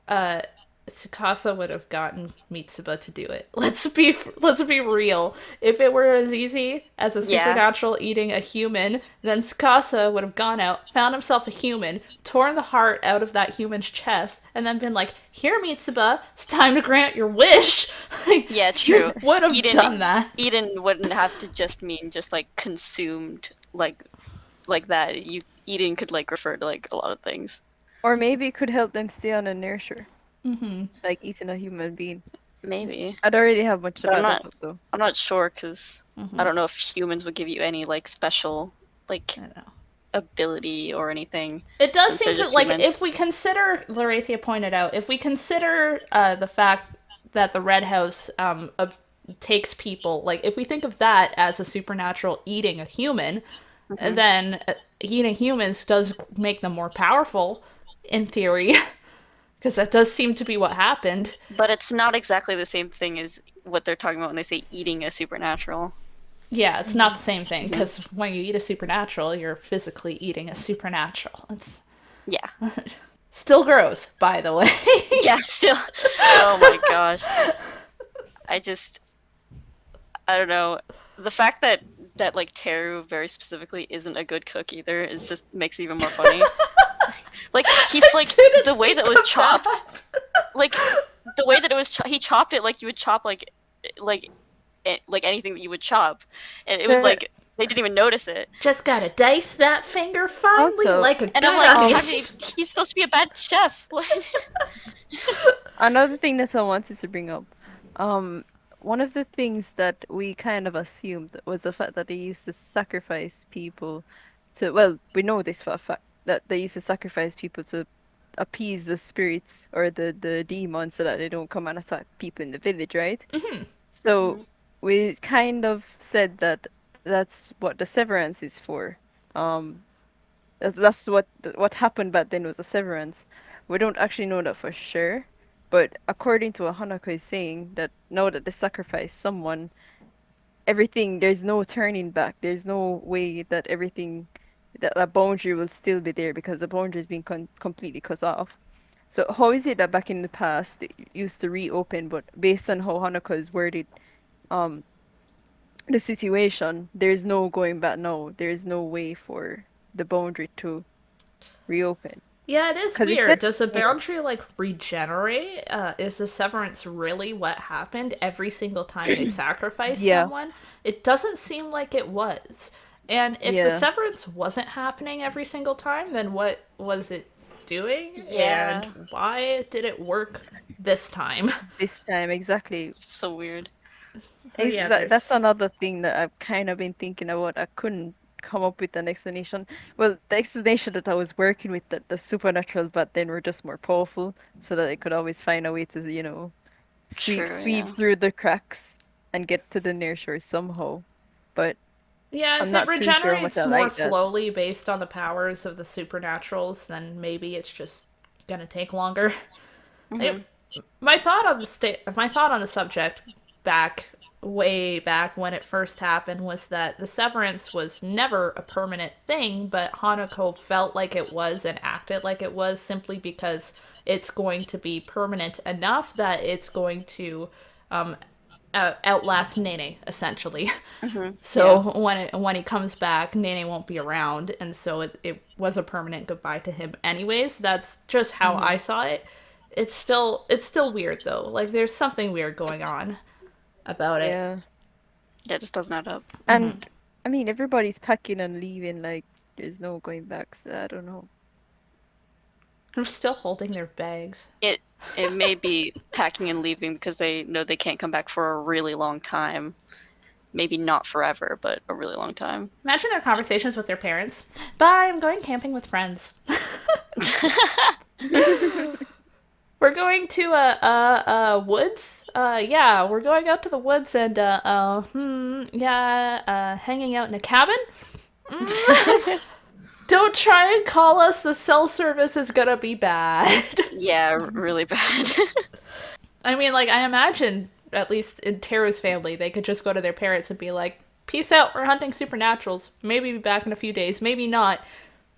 uh, Tsukasa would have gotten Mitsuba to do it. Let's be real. If it were as easy as a Yeah. supernatural eating a human, then Tsukasa would have gone out, found himself a human, torn the heart out of that human's chest, and then been like, "Here, Mitsuba, it's time to grant your wish." Like, Yeah, he true. would have Eden done that. Eden wouldn't have to just mean just like consumed like that. You Eden could like refer to like a lot of things. Or maybe it could help them stay on a nurture, like eating a human being. Maybe. I don't really have much of But that as well though. I'm not sure because I don't know if humans would give you any like special I like don't know. ability or anything It does since they're seem to just like humans. if we consider Larathia pointed out, if we consider the fact that the Red House takes people, like if we think of that as a supernatural eating a human, Hmm then eating humans does make them more powerful in theory, because that does seem to be what happened. But it's not exactly the same thing as what they're talking about when they say eating a supernatural. Yeah, it's not Hmm. the same thing Hmm because when you eat a supernatural, you're physically eating a supernatural. It's Yeah. still gross, by the way. Yeah, still. Oh my gosh. I just I don't know. The fact that like Teru very specifically isn't a good cook either is just makes it even more funny. Like he I like didn't the way that think it was of chopped, that. like the way that it was he chopped it like you would chop like like anything that you would chop, and it was But like they didn't even notice it. Just gotta dice that finger finely also, like a And I'm good like, onion. how did he's supposed to be a bad chef? What? another thing that I wanted to bring up, um, one of the things that we kind of assumed was the fact that they used to sacrifice people to, well, we know this for a fact that they used to sacrifice people to appease the spirits or the demons so that they don't come and attack people in the village, right? So Mhm. we kind of said that that's what the severance is for. Um, that's what happened back then was a severance. We don't actually know that for sure, but according to what Hanako is saying, that now that they sacrifice someone, everything there's no turning back. There's no way that everything that boundary will still be there because the boundary is being completely cut off. So how is it that back in the past it used to reopen, but based on how Hanako is worded, um, the situation, there's no going back now. There's no way for the boundary to reopen. Yeah, it is Because it said, weird. Does the yeah, boundary like regenerate? Is the severance really what happened every single time they sacrifice yeah, someone? It doesn't seem like it was. And if the yeah, severance wasn't happening every single time, then what was it doing? And Yeah, why did it work this time? this time, exactly. so weird. Oh Is yeah, that's there's another thing that I've kind of been thinking about. I couldn't come up with an explanation. Well, the explanation that I was working with that the supernaturals, but then were just more powerful, so that I could always find a way to, True, sweep yeah. through the cracks and get to the near shore somehow. But Yeah, I'm if it not too sure how much I regenerates more like that. slowly based on the powers of the supernaturals, then maybe it's just gonna take longer. Hmm. It, my thought on the subject back way back when it first happened was that the severance was never a permanent thing, but Hanako felt like it was and acted like it was simply because it's going to be permanent enough that it's going to outlast Nene essentially. Hmm. Yeah. So when he comes back, Nene won't be around, and so it was a permanent goodbye to him. Anyways, that's just how I Hmm. saw it. It's still weird though. Like there's something weird going on about it. Yeah. Yeah, it just doesn't add up. And I mean, everybody's packing and leaving. Like, there's no going back. So I don't know. They're still holding their bags. It it may be packing and leaving because they know they can't come back for a really long time. Maybe not forever, but a really long time. Imagine their conversations with their parents. Bye, I'm going camping with friends. We're going to woods. Yeah, we're going out to the woods and yeah, hanging out in a cabin. Don't try and call us. The cell service is gonna be bad. Yeah, really bad. I mean, like I imagine at least in Tara's family, they could just go to their parents and be like, "Peace out. We're hunting supernaturals. Maybe be back in a few days. Maybe not."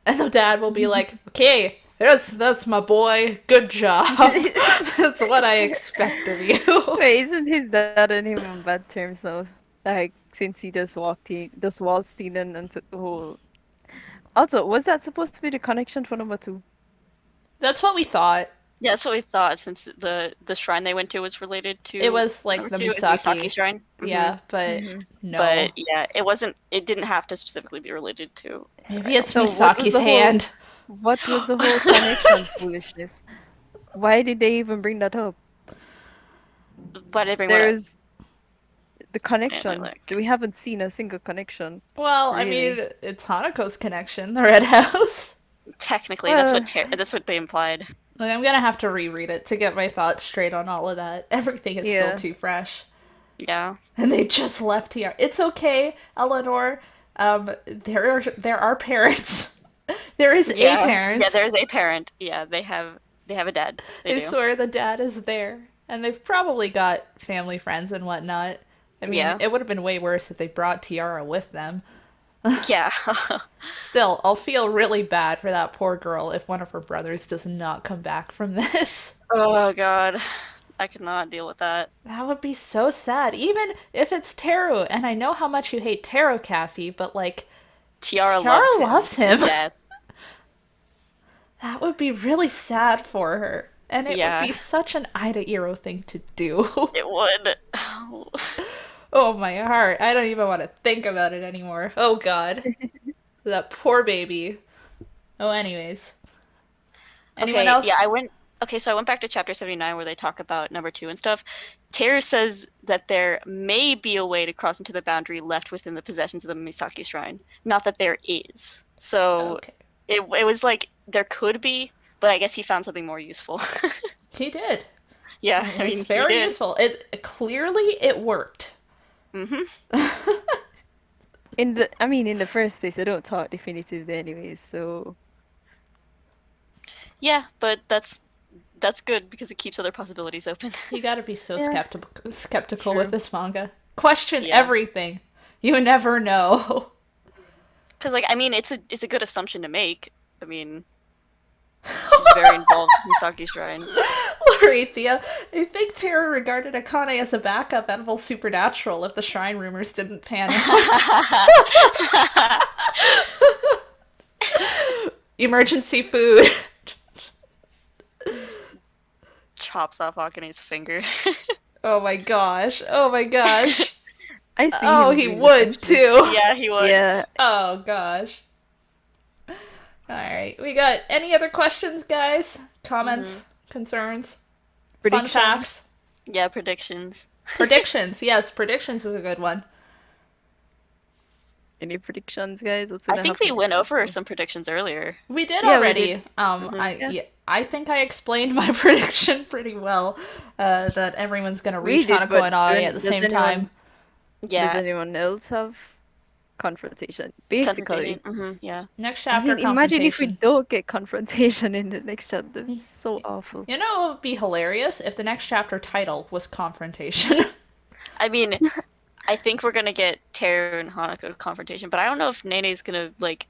And the dad will be like, "Okay, that's my boy. Good job. That's what I expect of you." Wait, isn't his dad and him on bad terms now? Like, since he just waltzed in and took the whole. Also, was that supposed to be the connection for number two? That's what we thought. Yeah, that's what we thought since the shrine they went to was related It to was like number the two is Misaki Misaki. Shrine. Yeah, but Hmm. no. But yeah, it wasn't. It didn't have to specifically be related to her. Maybe I don't it's So think. Misaki's hand. what was the whole connection foolishness? Why did they even bring that up? But they bring what up? There's the Family connections. link. We haven't seen a single connection, Well, I really. mean, it's Hanako's connection, the Red House. Technically, Well, that's what they implied. Like, I'm gonna have to reread it to get my thoughts straight on all of that. Everything is still yeah. too fresh. Yeah. And they just left here. It's okay, Eleanor. There are parents. There is a Yeah. Yeah, parent. there's a parent. Yeah, they have a dad. They I do. swear the dad is there. And they've probably got family friends and whatnot. I mean, Yeah. it would have been way worse if they brought Tiara with them. Yeah. Still, I'll feel really bad for that poor girl if one of her brothers does not come back from this. Oh god. I could not deal with that. That would be so sad. Even if it's Teru, and I know how much you hate Teru, Kathy, but like, Tiara Tiara loves him loves to him. death. That would be really sad for her. And it would Yeah, be such an Ida Iro thing to do. it would. Oh, my heart. I don't even want to think about it anymore. Oh, God. That poor baby. Oh, anyways. Anyone Okay, yeah, else? I went. Okay, so I went back to chapter 79 where they talk about number two and stuff. Teru says that there may be a way to cross into the boundary left within the possessions of the Misaki Shrine. Not that there is. So Okay. it was like there could be, but I guess he found something more useful. He did. Yeah, It I was mean, he very did. useful. It worked. Hmm. In the first place, I don't talk definitively anyways, so Yeah, but that's good because it keeps other possibilities open. You gotta be so yeah, skeptical with true. this manga. Question Yeah. everything. You never know. Because like I mean, it's a good assumption to make. I mean, she's very involved in Misaki Shrine. Lorethia, I think Tara regarded Akane as a backup animal supernatural if the shrine rumors didn't pan out. Emergency food. Chops off Akane's finger. Oh my gosh. Oh my gosh. I see Oh, him he doing this would actually. too. Yeah, he would. Yeah, Oh gosh. Alright. We got any other questions, guys? Comments? Concerns? Fun predictions. facts? Yeah, predictions. Predictions. Yes, predictions is a good one. Any predictions, guys? What's I gonna think happen we next went over chapter? some predictions earlier. We did Yeah, we already. did. I Yeah. yeah, I think I explained my prediction pretty well. That everyone's gonna We reach did, Hanako but and Ai at then the same time. does Yeah, anyone else have confrontation? Basically, confrontation. Yeah. Next I chapter, mean, imagine if we confrontation. don't get confrontation in the next chapter. It's so awful. You know, it would be hilarious if the next chapter title was confrontation. I mean, I think we're gonna get Teru and Hanako confrontation, but I don't know if Nene's gonna like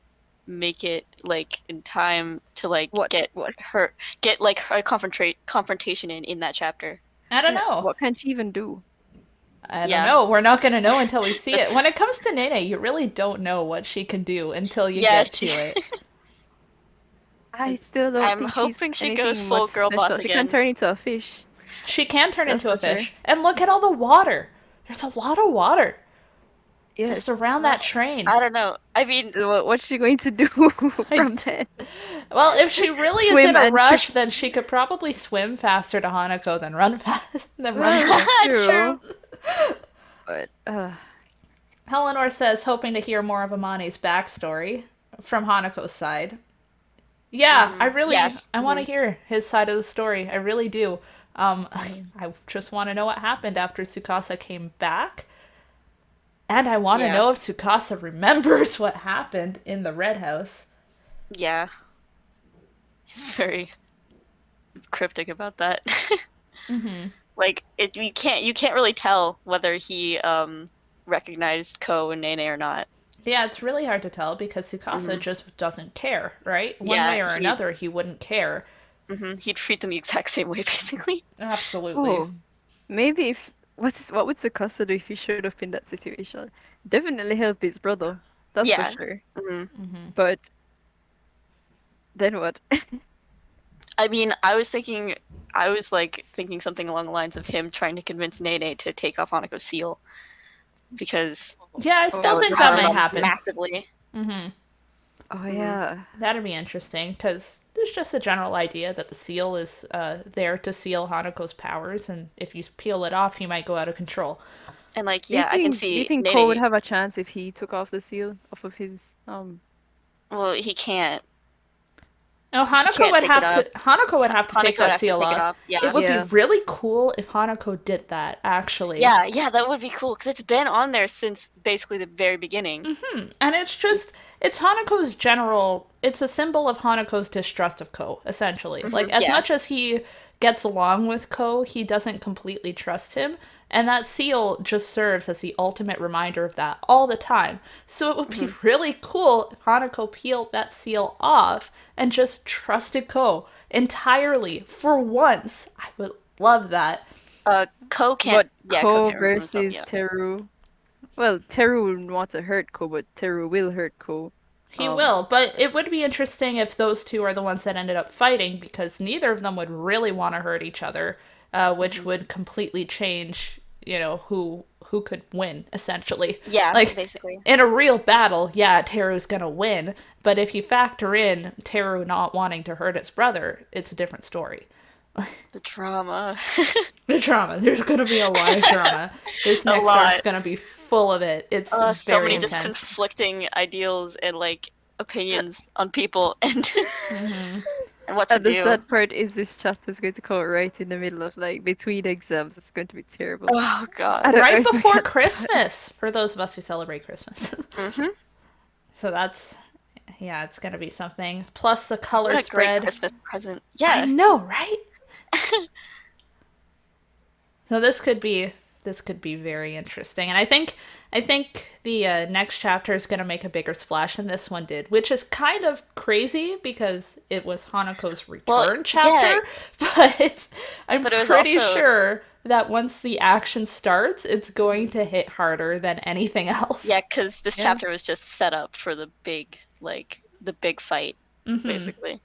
make it like in time to like What? What? get like her confrontation in that chapter. I don't Yeah. know. What can she even do? I don't Yeah. know. We're not going to know until we see it. That's When it comes to Nene, you really don't know what she can do until you yeah, get to it. I still don't I'm think she's hoping she goes anything much full girl boss special. She can again. turn into a fish. She can turn That's into a for sure. fish. And look at all the water. There's a lot of water just Yes. around that train. I don't know. I mean, What's she going to do from then? Well, if she really is in Swim a and rush, then she could probably swim faster to Hanako than run fast than run Well, fast. true. But Eleanor says, hoping to hear more of Amani's backstory from Hanako's side. Yeah, Yes. I want to hear his side of the story. I really do. I just want to know what happened after Tsukasa came back. And I want to Yeah. know if Tsukasa remembers what happened in the Red House. Yeah. He's very cryptic about that. Like you can't really tell whether he recognized Ko and Nene or not. Yeah, it's really hard to tell because Tsukasa just doesn't care, right? One Yeah, way or another, he wouldn't care. He'd treat them the exact same way, basically. Absolutely. oh, maybe if what would Tsukasa do if he showed up in that situation? Definitely help his brother. That's for Yeah. sure. Mm-hmm. But then what? I mean, I was like thinking something along the lines of him trying to convince Nene to take off Hanako's seal because Yeah, I Oh, still would think power that might him happen. massively. Oh yeah. That'd be interesting because there's just a general idea that the seal is there to seal Hanako's powers, and if you peel it off, he might go out of control. And like, Do you yeah, I can think see Cole would Nene. have a chance if he took off the seal off of his Well, he can't. No, can't take it Hanako would have to take Hanako would that have to seal take it off. off, yeah. It would Yeah. be really cool if Hanako did that, actually. Yeah, that would be cool because it's been on there since basically the very beginning. And it's Hanako's general, it's a symbol of Hanako's distrust of Ko, essentially. Like, as yeah. much as he gets along with Ko, he doesn't completely trust him. And that seal just serves as the ultimate reminder of that all the time. So it would be really cool if Hanako peeled that seal off and just trusted Ko entirely for once. I would love that. Ko can't. But Yeah, Ko Ko can't remember himself, versus yeah. Teru. Well, Teru would want to hurt Ko, but Teru will hurt Ko. He will, but it would be interesting if those two are the ones that ended up fighting because neither of them would really want to hurt each other, which would completely change, who could win, essentially. Yeah, like basically. in a real battle, yeah, Teru's gonna win, but if you factor in Teru not wanting to hurt his brother, it's a different story. The drama. The drama. There's gonna be a lot of drama. This next arc's lot. gonna be full of it. It's So very many intense. just conflicting ideals and like opinions on people and and what to And the do. sad part is this chapter is going to come right in the middle of like between exams. It's going to be terrible. Oh god. I don't know Right if I before can- Christmas, for those of us who celebrate Christmas. So that's, yeah, it's gonna be something. Plus the color What a great spread. Christmas present. I Yeah. know, right? So this could be very interesting, and I think the next chapter is going to make a bigger splash than this one did, which is kind of crazy because it was Hanako's return yeah. chapter. But I'm But it was pretty also- sure that once the action starts, it's going to hit harder than anything else. Yeah, because this chapter was just set up for the big fight, basically.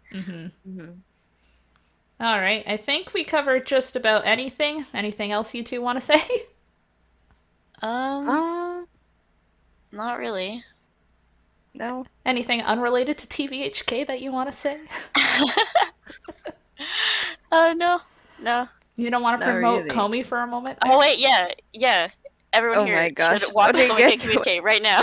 All right, I think we covered just about anything. Anything else you two want to say? Uh, Not really. no. Anything unrelated to TBHK that you want to say? No. You don't want to Not promote really. Comey for a moment? Oh wait, yeah. Everyone Oh here my gosh. should watch Okay, Going guess TBHK right now.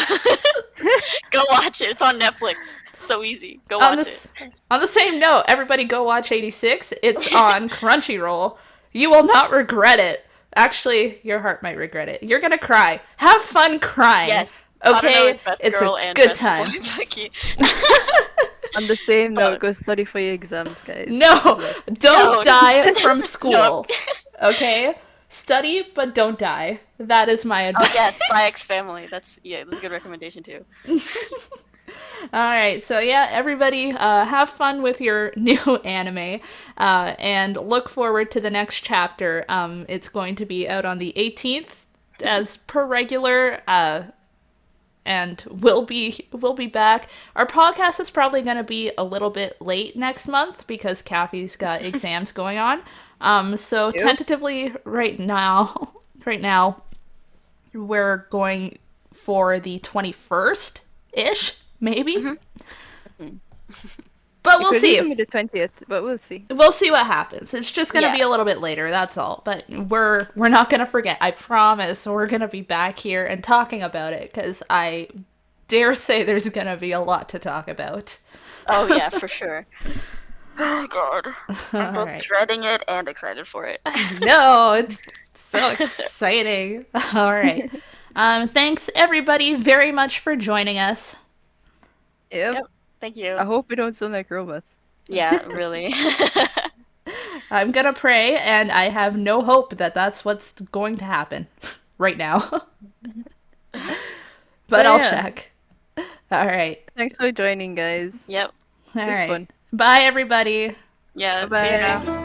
Go watch it. It's on Netflix. So easy. Go On watch it. this, on the same note, everybody go watch 86. It's on Crunchyroll. You will not regret it. Actually, your heart might regret it. You're gonna cry. Have fun crying. Yes. Tadano Okay? is best It's a girl and good best time. boy Bucky. On the same note, But go study for your exams, guys. No, Good luck. don't no, die from no. school. Okay? Study, but don't die. That is my Oh advice. yes, Spy X Family. That's a good recommendation too. All right, so yeah, everybody, have fun with your new anime, and look forward to the next chapter. It's going to be out on the 18th, as per regular, and we'll be back. Our podcast is probably going to be a little bit late next month because Kathy's got exams going on. So Yep. tentatively, right now, we're going for the 21st ish. Maybe. But we'll Could see. even be the 20th, but we'll see. We'll see what happens. It's just gonna Yeah. be a little bit later, that's all. But we're not gonna forget. I promise we're gonna be back here and talking about it, because I dare say there's gonna be a lot to talk about. Oh yeah, for sure. Oh god. I'm both Alright. dreading it and excited for it. No, it's so exciting. Alright. Thanks everybody very much for joining us. Yep. Yep. Thank you. I hope we don't sound like robots. Yeah, really. I'm gonna pray, and I have no hope that that's what's going to happen right now. But I'll yeah. check. All right. Thanks for joining, guys. Yep. All It was right. fun. Bye, everybody. Yeah, see Bye-bye. ya.